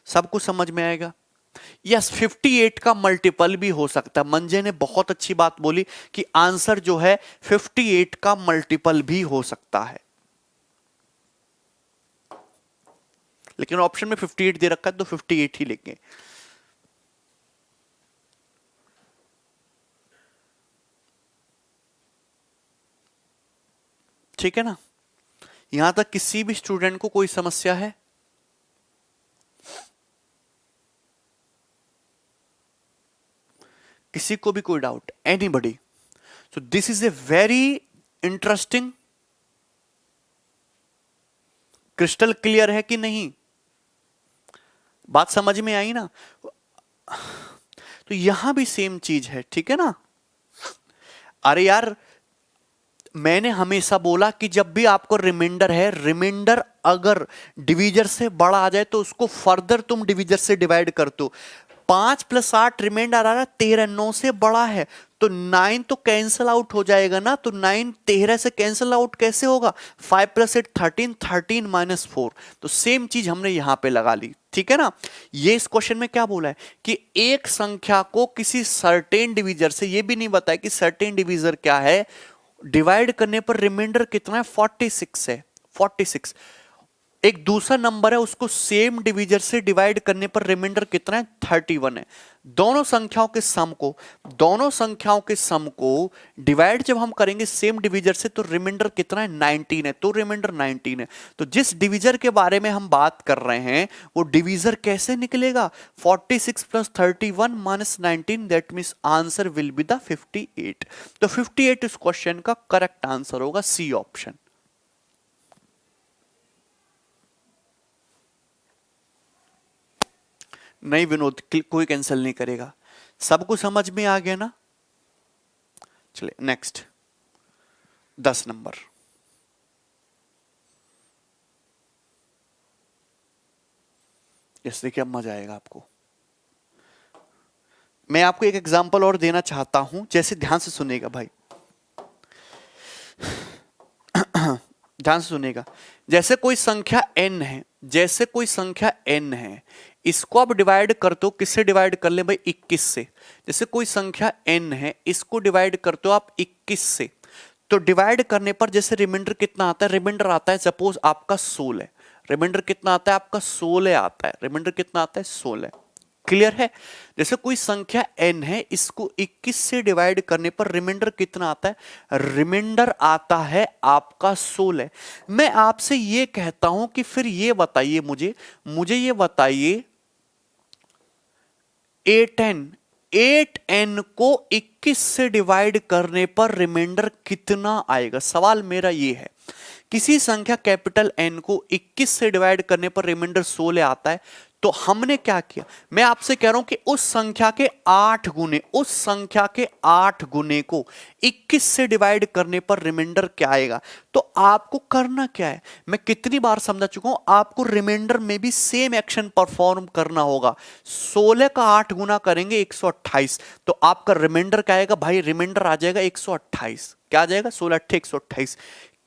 सबको समझ में आएगा? यस, 58 का मल्टीपल भी हो सकता है। मंजे ने बहुत अच्छी बात बोली कि आंसर जो है 58 का मल्टीपल भी हो सकता है, लेकिन ऑप्शन में 58 दे रखा है तो 58 ही लेंगे। ठीक है ना? यहां तक किसी भी स्टूडेंट को कोई समस्या है? किसी को भी कोई doubt? Anybody? So this is a very interesting. Crystal clear है कि नहीं? बात समझ में आई ना? तो यहां भी सेम चीज है, ठीक है ना? अरे यार, मैंने हमेशा बोला कि जब भी आपको रिमाइंडर है, रिमाइंडर अगर डिवीजर से बड़ा आ जाए तो उसको फर्दर तुम डिवीजर से डिवाइड कर दो। 5 + 8 रिमाइंडर आ रहा है 13, 9 से बड़ा है तो 9 तो कैंसिल आउट हो जाएगा ना। तो 9 13 से कैंसिल आउट कैसे होगा? 5 + 8 13, 13 - 4। तो सेम चीज हमने यहां पे लगा ली, ठीक है ना? ये इस क्वेश्चन में क्या बोला है कि एक संख्या को किसी सर्टेन डिवीजर से, ये भी नहीं बताया कि सर्टेन डिवीजर क्या है, डिवाइड करने पर रिमाइंडर कितना है, 46 है, 46। एक दूसरा नंबर है उसको सेम डिवीजर से डिवाइड करने पर रिमाइंडर कितना है, 31 है। दोनों संख्याओं के सम को डिवाइड जब हम करेंगे सेम डिवीजर से तो रिमाइंडर कितना है, 19 है। तो रिमाइंडर 19 है। तो जिस डिवीजर के बारे में हम बात कर रहे हैं वो डिवीजर कैसे निकलेगा, 46 + 31 - 19, that means answer will be the 58। तो 58 इस क्वेश्चन का करेक्ट आंसर होगा, सी ऑप्शन। नहीं विनोद, कोई कैंसिल नहीं करेगा। सबको समझ में आ गया ना? चलिए नेक्स्ट, 10 नंबर। इस देखिए अब मजा आएगा आपको। मैं आपको एक एग्जांपल और देना चाहता हूं, जैसे ध्यान से सुनेगा भाई, ध्यान से सुनेगा। जैसे कोई संख्या n है, जैसे कोई संख्या n है, इसको आप डिवाइड कर दो, किससे डिवाइड कर ले भाई, 21 से। जैसे कोई संख्या n है, इसको डिवाइड कर दो आप 21 से। तो डिवाइड करने पर जैसे रिमाइंडर कितना आता है, रिमाइंडर आता है सपोज आपका 16। रिमाइंडर कितना आता है आपका, 16 आता है। रिमाइंडर कितना आता है, 16। क्लियर है? जैसे कोई संख्या n है, इसको 21 से डिवाइड करने पर रिमाइंडर कितना आता है, रिमाइंडर आता है आपका 16। मैं आपसे ये कहता हूं कि फिर ये बताइए मुझे ये बताइए 8n को 21 से डिवाइड करने पर रिमाइंडर कितना आएगा। सवाल मेरा ये है, किसी संख्या कैपिटल n को 21 से डिवाइड करने पर रिमाइंडर 16 आता है, तो हमने क्या किया, मैं आपसे कह रहा हूं कि उस संख्या के 8 गुने को 21 से डिवाइड करने पर रिमाइंडर क्या आएगा। तो आपको करना क्या है, मैं कितनी बार समझा चुका हूं, आपको रिमाइंडर में भी सेम एक्शन परफॉर्म करना होगा। 16 का 8 गुना करेंगे 128, तो आपका रिमाइंडर क्या आएगा भाई, रिमाइंडर आ जाएगा 128। क्या आ जाएगा, 16 8 128।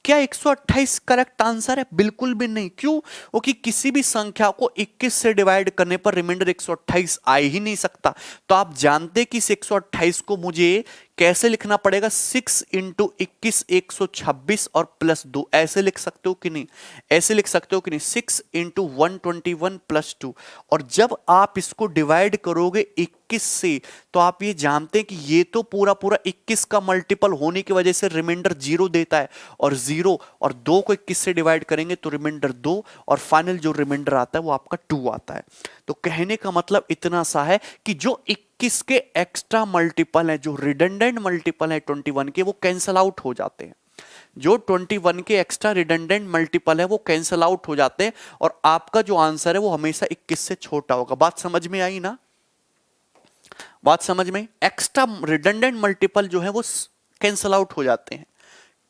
क्या 128 करेक्ट आंसर है? बिल्कुल भी नहीं। क्यों? क्योंकि किसी भी संख्या को 21 से डिवाइड करने पर रिमाइंडर 128 आ ही नहीं सकता। तो आप जानते कि इस 128 को मुझे कैसे लिखना पड़ेगा, 6 × 21 126 और +2। ऐसे लिख सकते हो कि नहीं, ऐसे लिख सकते हो कि नहीं, 6 × 121 +2। और जब आप इसको डिवाइड करोगे 21 से, तो आप ये जानते हैं कि ये तो पूरा 21 का मल्टीपल होने की वजह से रिमाइंडर 0 देता है, और 0 और 2 को 21 से डिवाइड करेंगे तो रिमाइंडर 2, और फाइनल जो रिमाइंडर आता है वो आपका 2 आता है। तो कहने का मतलब इतना सा है कि जो 21 के एक्स्ट्रा मल्टीपल है, जो रिडंडेंट मल्टीपल है 21 के, वो कैंसल आउट हो जाते हैं। जो 21 के एक्स्ट्रा रिडंडेंट मल्टीपल है वो कैंसल आउट हो जाते हैं और आपका जो आंसर है वो हमेशा 21 से छोटा होगा। बात समझ में आई ना? बात समझ में? एक्स्ट्रा रिडंडेंट मल्टीपल जो है वो कैंसल आउट हो जाते हैं।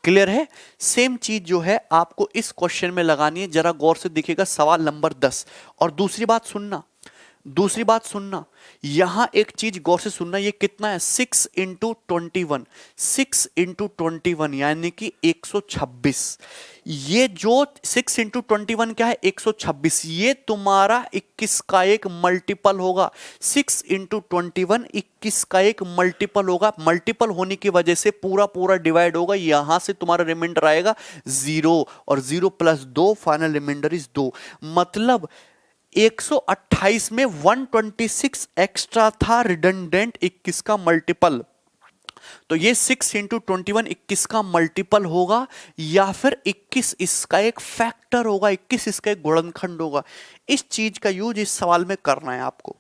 क्लियर है? सेम चीज जो है आपको इस क्वेश्चन में लगानी है। जरा गौर से देखिएगा सवाल नंबर 10। और दूसरी बात सुनना, यहां एक चीज गौर से सुनना, ये कितना है? 6 इंटू 21, 6 इंटू 21 यानी कि 126। ये जो 6 इंटू 21 क्या है? 126। ये तुम्हारा 21 का एक मल्टीपल होगा। 6 इंटू 21 21 का एक मल्टीपल होगा। मल्टीपल होने की वजह से पूरा पूरा डिवाइड होगा। यहां से तुम्हारा रिमाइंडर आएगा 0 और 0 प्लस 2 फाइनल रिमाइंडर इज 2। मतलब 128 में 126 एक्स्ट्रा था रिडंडेंट 21 का मल्टीपल। तो ये 6 इंटू 21 21 का मल्टीपल होगा या फिर 21 इसका एक फैक्टर होगा, 21 इसका एक गुणनखंड होगा। इस चीज का यूज इस सवाल में करना है आपको।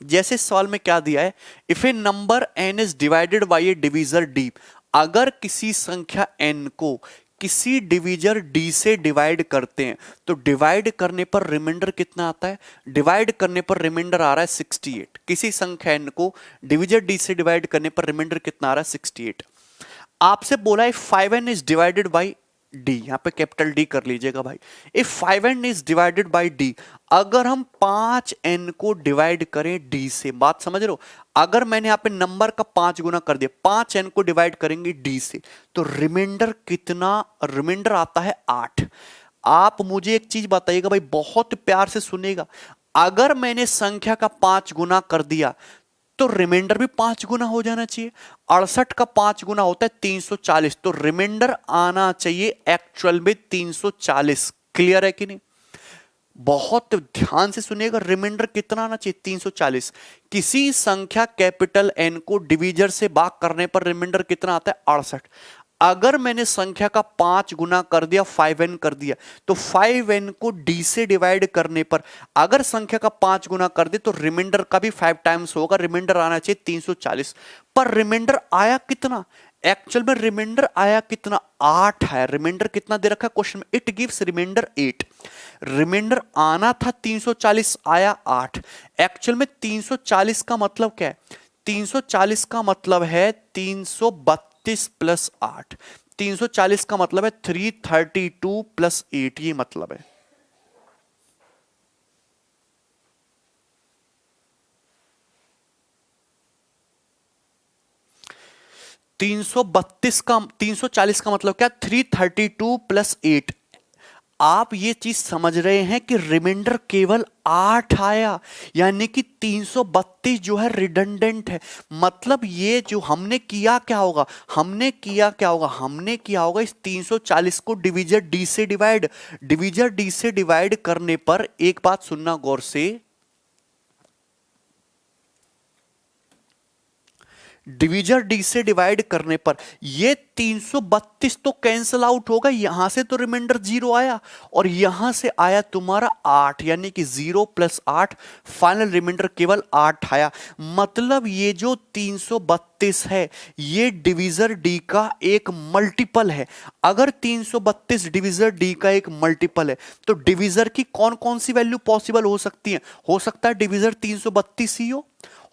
जैसे इस सवाल में क्या दिया है? If a number n is divided bye A divisor d, अगर किसी संख्या n को किसी डिवीजर d से डिवाइड करते हैं तो डिवाइड करने पर रिमाइंडर कितना आता है? डिवाइड करने पर रिमाइंडर आ रहा है 68। किसी संख्या n को डिवीजर d से डिवाइड करने पर रिमाइंडर कितना आ रहा है? 68। आपसे बोला है 5n is divided by d, यहां पे कैपिटल D कर लीजिएगा भाई। If 5n is divided by d, अगर हम 5n को डिवाइड करें d से, बात समझ रहे हो? अगर मैंने यहां पे नंबर का 5 गुना कर दिया, 5n को डिवाइड करेंगे d से, तो रिमाइंडर कितना? रिमाइंडर आता है 8। आप मुझे एक चीज बताइएगा भाई, बहुत प्यार से सुनिएगा। अगर मैंने संख्या का 5 गुना कर दिया तो रिमाइंडर भी 5 गुना हो जाना चाहिए। 68 का 5 गुना होता है 340, तो रिमाइंडर आना चाहिए एक्चुअल में 340। क्लियर है कि नहीं? बहुत ध्यान से सुनिएगा, रिमाइंडर कितना आना चाहिए? 340। किसी संख्या कैपिटल n को डिवीजर से भाग करने पर रिमाइंडर कितना आता है? 68। अगर मैंने संख्या का 5 गुना कर दिया, 5n कर दिया, तो 5n को d से डिवाइड करने पर अगर संख्या का 5 गुना कर दे तो रिमाइंडर का भी 5 टाइम्स होगा। रिमाइंडर आना चाहिए 340। पर रिमाइंडर आया कितना? एक्चुअल में रिमाइंडर आया कितना? 8 है। रिमाइंडर कितना दे रखा है क्वेश्चन में? It gives reminder 8। रिमाइंडर आना था 340, आया 8। एक्चुअल में 340 का मतलब क्या है? 340 का मतलब है 332 प्लस 8। 340 का मतलब है 332 प्लस 8, ये मतलब है। तीन सौ 340 का मतलब क्या? 332 प्लस 8। आप ये चीज समझ रहे हैं कि रिमाइंडर केवल 8 आया, यानी कि 332 जो है रिडंडेंट है। मतलब ये जो हमने किया क्या होगा? हमने किया इस 340 को डिवीजर डी से डिवाइड करने पर, एक बात सुनना गौर से, डिवीजर डी से डिवाइड करने पर ये 332 तो कैंसल आउट होगा। यहां से तो रिमाइंडर 0 आया और यहां से आया तुम्हारा 8, यानी कि 0 प्लस 8, फाइनल रिमाइंडर केवल 8 आया। मतलब ये जो 332 है ये डिवीजर डी का एक मल्टीपल है। अगर 332 डिवीजर डी का एक मल्टीपल है तो डिवीजर की कौन कौन सी वैल्यू पॉसिबल हो सकती है? हो सकता है डिवीजर 332 ही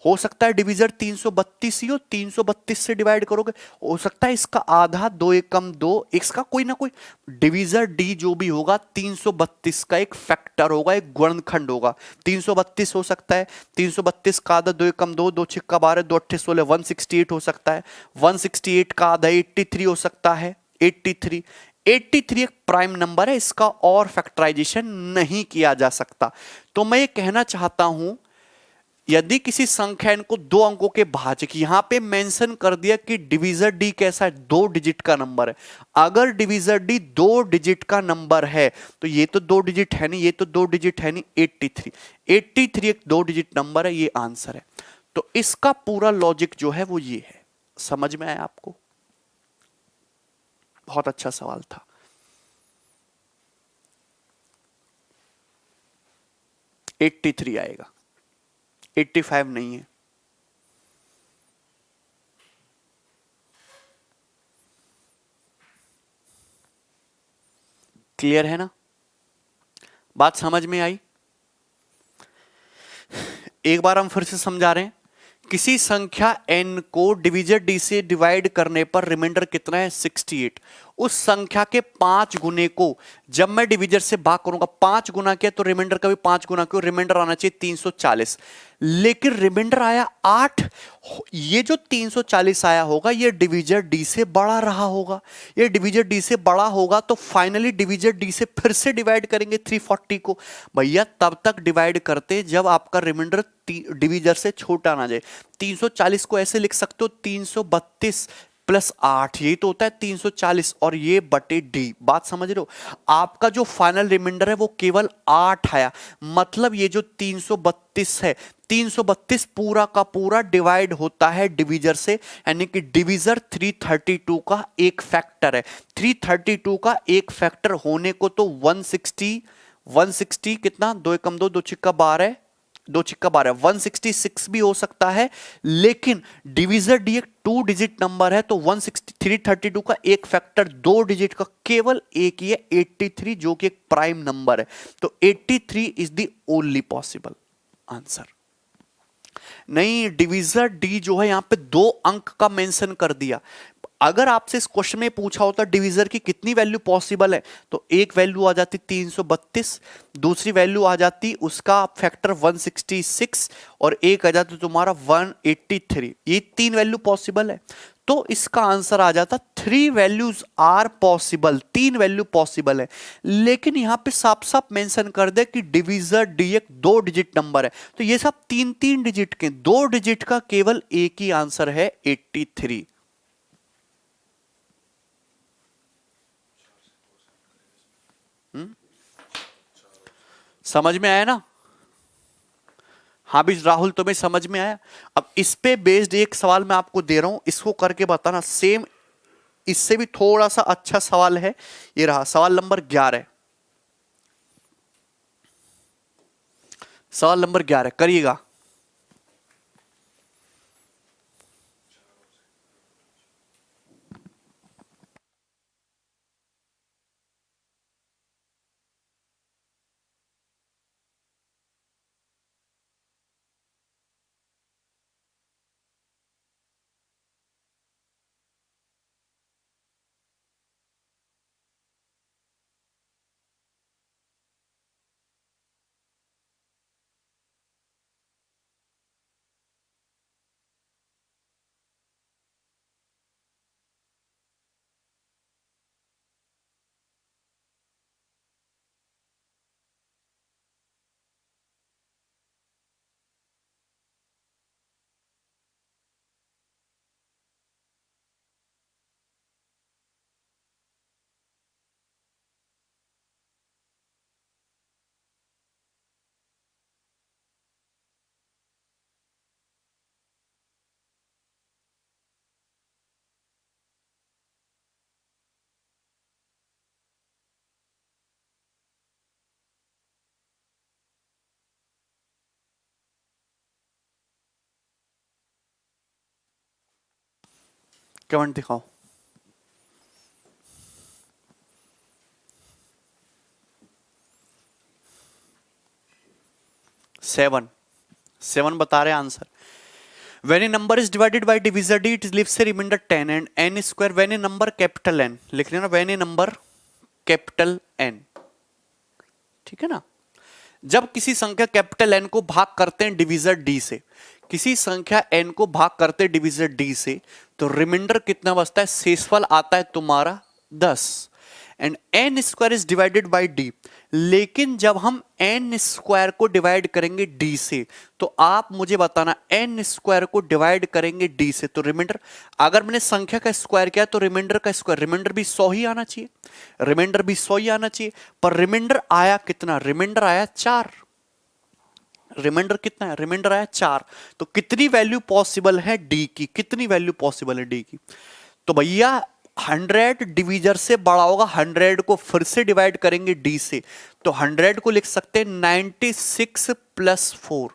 हो सकता है डिवीजर 332 ही हो। 332 से डिवाइड करोगे, हो सकता है इसका आधा, 2 एकम 2, इसका कोई ना कोई डिवीजर डी जो भी होगा 332 का एक फैक्टर होगा, एक गुणनखंड होगा। 332 हो सकता है, 332 का आधा 2 एकम 2, 2 छिक्का 12, 2 अट्ठे 16, 168 हो सकता है। 168 का आधा 83 हो सकता है। 83 एक प्राइम नंबर है, इसका और फैक्टराइजेशन नहीं किया जा सकता। तो मैं ये कहना चाहता हूं, यदि किसी संख्या को 2 अंकों के भाजक, यहां पे मेंशन कर दिया कि डिवीजर डी कैसा है? 2 डिजिट का नंबर है। अगर डिवीजर डी 2 डिजिट का नंबर है तो ये तो 2 डिजिट है नहीं, ये तो 2 डिजिट है नहीं। 83 एक 2 डिजिट नंबर है, ये आंसर है। तो इसका पूरा लॉजिक जो है वो ये है। समझ में आया आपको? बहुत अच्छा सवाल था। $83 आएगा, 85 नहीं है। क्लियर है ना? बात समझ में आई? एक बार हम फिर से समझा रहे हैं। किसी संख्या n को डिविजर d से डिवाइड करने पर रिमाइंडर कितना है? 68। उस संख्या के 5 गुने को जब मैं डिविजर से भाग करूंगा, 5 गुना किया तो रिमाइंडर का भी 5 गुना क्यों, रिमाइंडर आना चाहिए 340, लेकिन रिमाइंडर आया 8। ये जो 340 आया होगा ये डिविजर डी से बड़ा रहा होगा। ये डिविजर डी से बड़ा होगा तो फाइनली डिविजर डी से फिर से डिवाइड करेंगे 340 को। भैया तब तक डिवाइड करते जब आपका रिमाइंडर डिविजर से छोटा ना जाए। 340 को ऐसे लिख सकते हो 332 प्लस 8, यही तो होता है 340, और ये बटे डी। बात समझ रहे हो? आपका जो फाइनल रिमाइंडर है वो केवल 8 आया, मतलब ये जो 332 है, 332 पूरा का पूरा डिवाइड होता है डिविजर से, यानी कि डिविजर 332 का एक फैक्टर है। 332 का एक फैक्टर होने को तो 160 कितना, 2 एकम 2, 2 छिक्का 12, 2 छिक्का 12, 166 भी हो सकता है, लेकिन डिविजर डी एक 2 डिजिट नंबर है तो 332 का एक फैक्टर 2 डिजिट का केवल एक ही है, 83, जो कि एक प्राइम नंबर है। तो 83 is the only possible answer. नहीं, डिविजर डी जो है यहां पे 2 अंक का मेंशन कर दिया। अगर आपसे इस क्वेश्चन में पूछा होता डिविजर की कितनी वैल्यू पॉसिबल है, तो एक वैल्यू आ जाती 332, दूसरी वैल्यू आ जाती उसका फैक्टर 166, और एक आ जाता तुम्हारा 183। ये 3 वैल्यू पॉसिबल है, तो इसका आंसर आ जाता 3 values are possible, 3 value possible है। लेकिन यहां पे साफ साफ मेंशन कर दे कि डिविजर डी एक 2 डिजिट नंबर है, तो ये सब 3 डिजिट के, 2 डिजिट का केवल एक ही आंसर है 83। समझ में आया ना? हाँ भी राहुल, तुम्हें समझ में आया? अब इस पे बेस्ड एक सवाल मैं आपको दे रहा हूं, इसको करके बताना। सेम इससे भी थोड़ा सा अच्छा सवाल है, ये रहा सवाल नंबर 11। सवाल नंबर 11 करिएगा। कमेंट दिखाओ। 7 बता रहे answer. When a number is divided by divisor d, it leaves a remainder 10 and n square. When a number capital N, लिख लेना, when a number capital N, ठीक है ना? जब किसी संख्या कैपिटल n को भाग करते हैं डिविजर d से, किसी संख्या n को भाग करते हैं डिविजर d से, तो रिमाइंडर कितना बचता है? शेषफल आता है तुम्हारा 10, and n square is divided bye d। लेकिन जब हम n स्क्वायर को डिवाइड करेंगे d से, तो आप मुझे बताना n स्क्वायर को डिवाइड करेंगे d से तो रिमाइंडर, अगर मैंने संख्या का स्क्वायर किया तो रिमाइंडर का स्क्वायर, रिमाइंडर भी 100 ही आना चाहिए, रिमाइंडर भी 100 ही आना चाहिए। पर रिमाइंडर आया कितना? रिमाइंडर आया 4। रिमाइंडर कितना है? रिमाइंडर आया 4। तो कितनी वैल्यू पॉसिबल है d की? कितनी वैल्यू पॉसिबल है d की? तो भैया 100 डिविजर से बड़ा होगा, 100 को फिर से डिवाइड करेंगे d से, तो 100 को लिख सकते हैं 96 प्लस 4,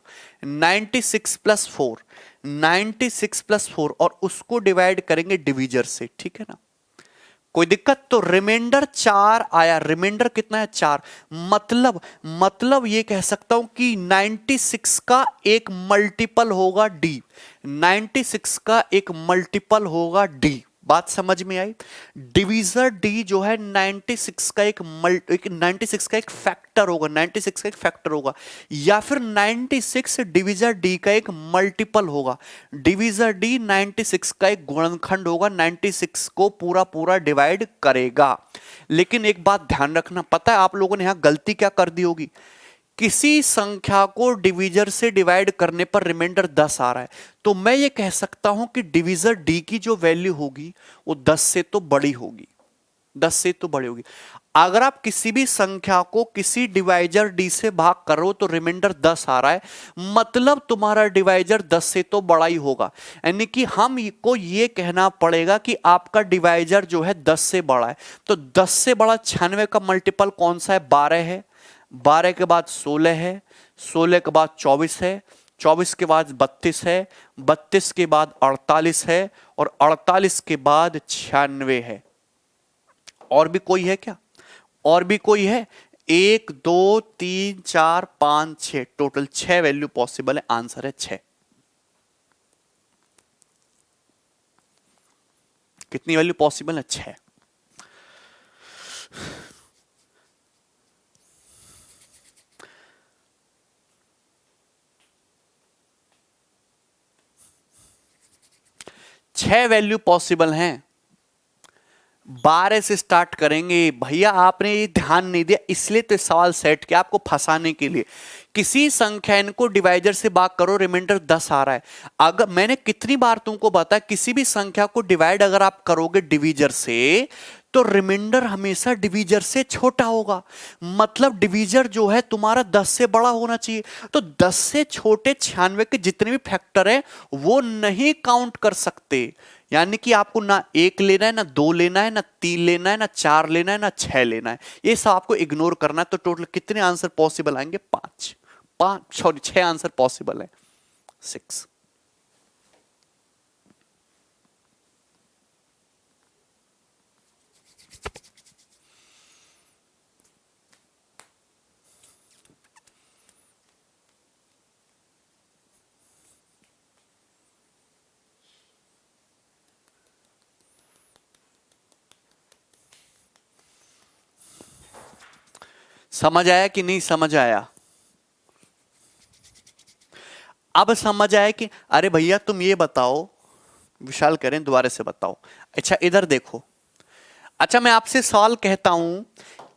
96 प्लस 4, 96 प्लस 4, और उसको डिवाइड करेंगे डिविजर से, ठीक है ना? कोई दिक्कत? तो रिमाइंडर 4 आया, रिमाइंडर कितना है 4, मतलब ये कह सकता हूं कि 96 का एक मल्टीपल होगा डी, 96 का एक मल्टीपल होगा डी। बात समझ में आई? डिवीजर डी जो है 96 का एक 96 का एक फैक्टर होगा, 96 का एक फैक्टर होगा, या फिर 96 डिवीजर डी का एक मल्टीपल होगा। डिवीजर डी 96 का एक गुणनखंड होगा, 96 को पूरा पूरा डिवाइड करेगा। लेकिन एक बात ध्यान रखना, पता है आप लोगों ने यहां गलती क्या कर दी होगी? किसी संख्या को डिवीजर से डिवाइड करने पर रिमाइंडर 10 आ रहा है, तो मैं ये कह सकता हूं कि डिवीजर डी की जो वैल्यू होगी वो 10 से तो बड़ी होगी, 10 से तो बड़ी होगी। अगर आप किसी भी संख्या को किसी डिवाइजर डी से भाग करो तो रिमाइंडर 10 आ रहा है, मतलब तुम्हारा डिवाइजर 10 से तो बड़ा ही होगा। यानी कि हमको ये कहना पड़ेगा कि आपका डिवाइजर जो है 10 से बड़ा है। तो 10 से बड़ा 96 का मल्टीपल कौन सा है? 12 है, 12 के बाद 16 है, 16 के बाद 24 है, 24 के बाद 32 है, 32 के बाद 48 है, और 48 के बाद 96 है। और भी कोई है क्या? और भी कोई है? 1 2 3 4 5 6, टोटल 6 वैल्यू पॉसिबल है। आंसर है 6। कितनी वैल्यू पॉसिबल है? 6। छह वैल्यू पॉसिबल हैं। 12 से स्टार्ट करेंगे। भैया आपने ये ध्यान नहीं दिया, इसलिए तो सवाल सेट किया आपको फंसाने के लिए। किसी संख्या इनको डिवाइजर से भाग करो, रिमाइंडर 10 आ रहा है। अगर मैंने कितनी बार तुमको बताया, किसी भी संख्या को डिवाइड अगर आप करोगे डिवीजर से, तो रिमाइंडर हमेशा डिवीजर से छोटा होगा। मतलब डिवीजर जो है तुम्हारा 10 से बड़ा होना चाहिए। तो 10 से छोटे 96 के जितने भी फैक्टर है वो नहीं काउंट कर सकते। यानी कि आपको ना 1 लेना है, ना 2 लेना है, ना 3 लेना है, ना 4 लेना है, ना 6 लेना है। ये सब आपको इग्नोर करना है। तो टोटल कितने आंसर पॉसिबल आएंगे? 5। 6 आंसर पॉसिबल है। 6। समझ आया कि नहीं समझ आया? अब समझ आया कि अरे भैया तुम ये बताओ, विशाल करें दोबारा से बताओ। अच्छा इधर देखो। अच्छा मैं आपसे सवाल कहता हूं,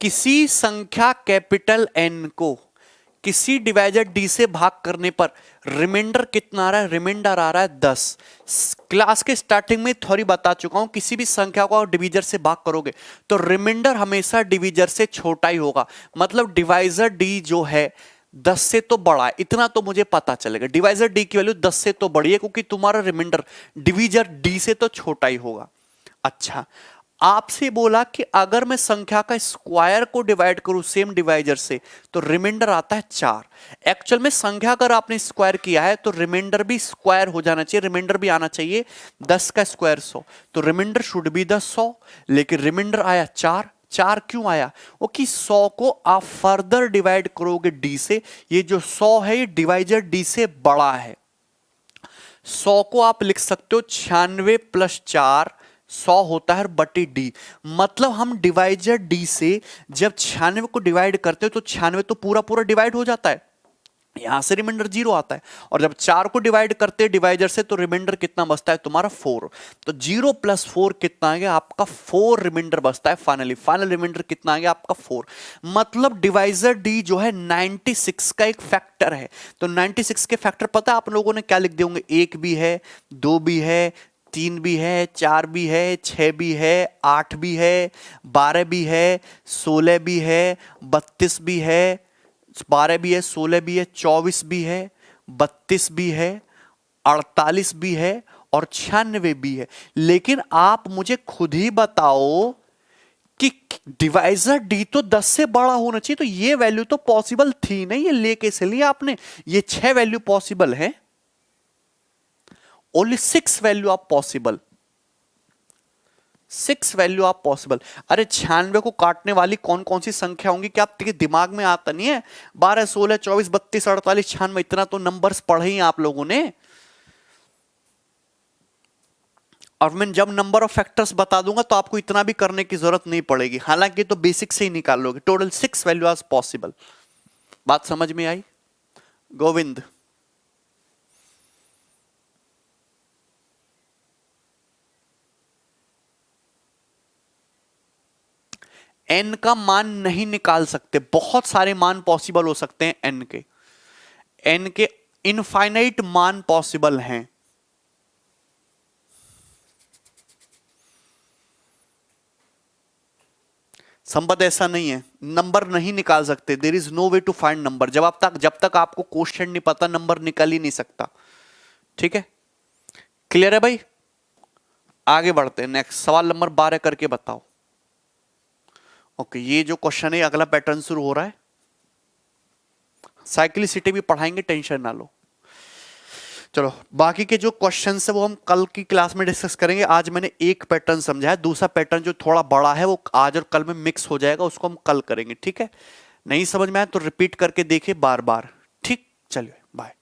किसी संख्या कैपिटल एन को किसी डिवाइजर डी से भाग करने पर रिमाइंडर कितना आ रहा है? रिमाइंडर आ रहा है 10। क्लास के स्टार्टिंग में थोड़ी बता चुका हूं, किसी भी संख्या को डिवीजर से भाग करोगे तो रिमाइंडर हमेशा डिवीजर से छोटा ही होगा। मतलब डिवाइजर डी जो है 10 से तो बड़ा है, इतना तो मुझे पता चलेगा। डिवाइजर डी की वैल्यू 10 से तो बड़ी है, क्योंकि तुम्हारा रिमाइंडर डिवीजर डी से तो छोटा ही होगा। अच्छा आपसे बोला कि अगर मैं संख्या का स्क्वायर को डिवाइड करूं सेम डिवाइजर से तो रिमाइंडर आता है 4। एक्चुअल में संख्या अगर आपने स्क्वायर किया है तो रिमाइंडर भी स्क्वायर हो जाना चाहिए, रिमाइंडर भी आना चाहिए। 10 का स्क्वायर 100, तो रिमाइंडर शुड बी 100, लेकिन रिमाइंडर आया 4। 4 क्यों आया? वो कि 100 को आप फर्दर डिवाइड करोगे डी से, ये जो 100 है ये डिवाइजर डी से बड़ा है। 100 को आप लिख सकते हो 96 + 4, 100 होता है बटी डी। मतलब हम डिवाइजर डी से जब 96 को डिवाइड करते हो तो 96 तो पूरा पूरा डिवाइड हो जाता है, यहां से रिमाइंडर 0 आता है। और जब 4 को डिवाइड करते हैं डिवाइजर से तो रिमाइंडर कितना बचता है तुम्हारा? 4। तो 0 + 4 कितना आ गया आपका? 4 रिमाइंडर बचता है फाइनली। फाइनल रिमाइंडर कितना आ गया आपका? 4। मतलब डिवाइजर डी जो है 96 का एक फैक्टर है। तो 96 के फैक्टर पता है आप लोगों ने क्या लिख दिए होंगे? 1 भी है, 2 भी है, 3 भी है, 4 भी है, 6 भी है, 8 भी है, 12 भी है, 16 भी है, 32 भी है, 12 भी है, 16 भी है, 24 भी है, 32 भी है, 48 भी है और 96 भी है। लेकिन आप मुझे खुद ही बताओ कि डिवाइजर डी तो 10 से बड़ा होना चाहिए, तो ये वैल्यू तो पॉसिबल थी नहीं, ये लेके से लिया आपने। ये 6 वैल्यू पॉसिबल है, ओनली 6 वैल्यू आप पॉसिबल। 6 वैल्यू आप पॉसिबल। अरे 96 को काटने वाली कौन कौन सी संख्या होंगी क्या आपके दिमाग में आता नहीं है? 12, 16, 24, 32, 48, 96, इतना तो नंबर्स पढ़े ही आप लोगों ने। और मैं जब नंबर ऑफ फैक्टर्स बता दूंगा तो आपको इतना भी करने की जरूरत नहीं पड़ेगी, हालांकि तो बेसिक से ही निकाल लोगे। Total 6 value are possible. बात समझ में आई? गोविंद, एन का मान नहीं निकाल सकते, बहुत सारे मान पॉसिबल हो सकते हैं एन के। एन के इनफाइनाइट मान पॉसिबल हैं। संबंध ऐसा नहीं है, नंबर नहीं निकाल सकते। There is no way to find number. जब तक आपको क्वेश्चन नहीं पता, नंबर निकल ही नहीं सकता। ठीक है, क्लियर है भाई? आगे बढ़ते हैं, नेक्स्ट सवाल नंबर 12 करके बताओ। ओके, ये जो क्वेश्चन है अगला पैटर्न शुरू हो रहा है। साइक्लिसिटी भी पढ़ाएंगे, टेंशन ना लो। चलो, बाकी के जो क्वेश्चन है वो हम कल की क्लास में डिस्कस करेंगे। आज मैंने एक पैटर्न समझा है, दूसरा पैटर्न जो थोड़ा बड़ा है वो आज और कल में मिक्स हो जाएगा, उसको हम कल करेंगे। ठीक है, नहीं समझ में आया तो रिपीट करके देखिए बार बार। ठीक, चलिए बाय।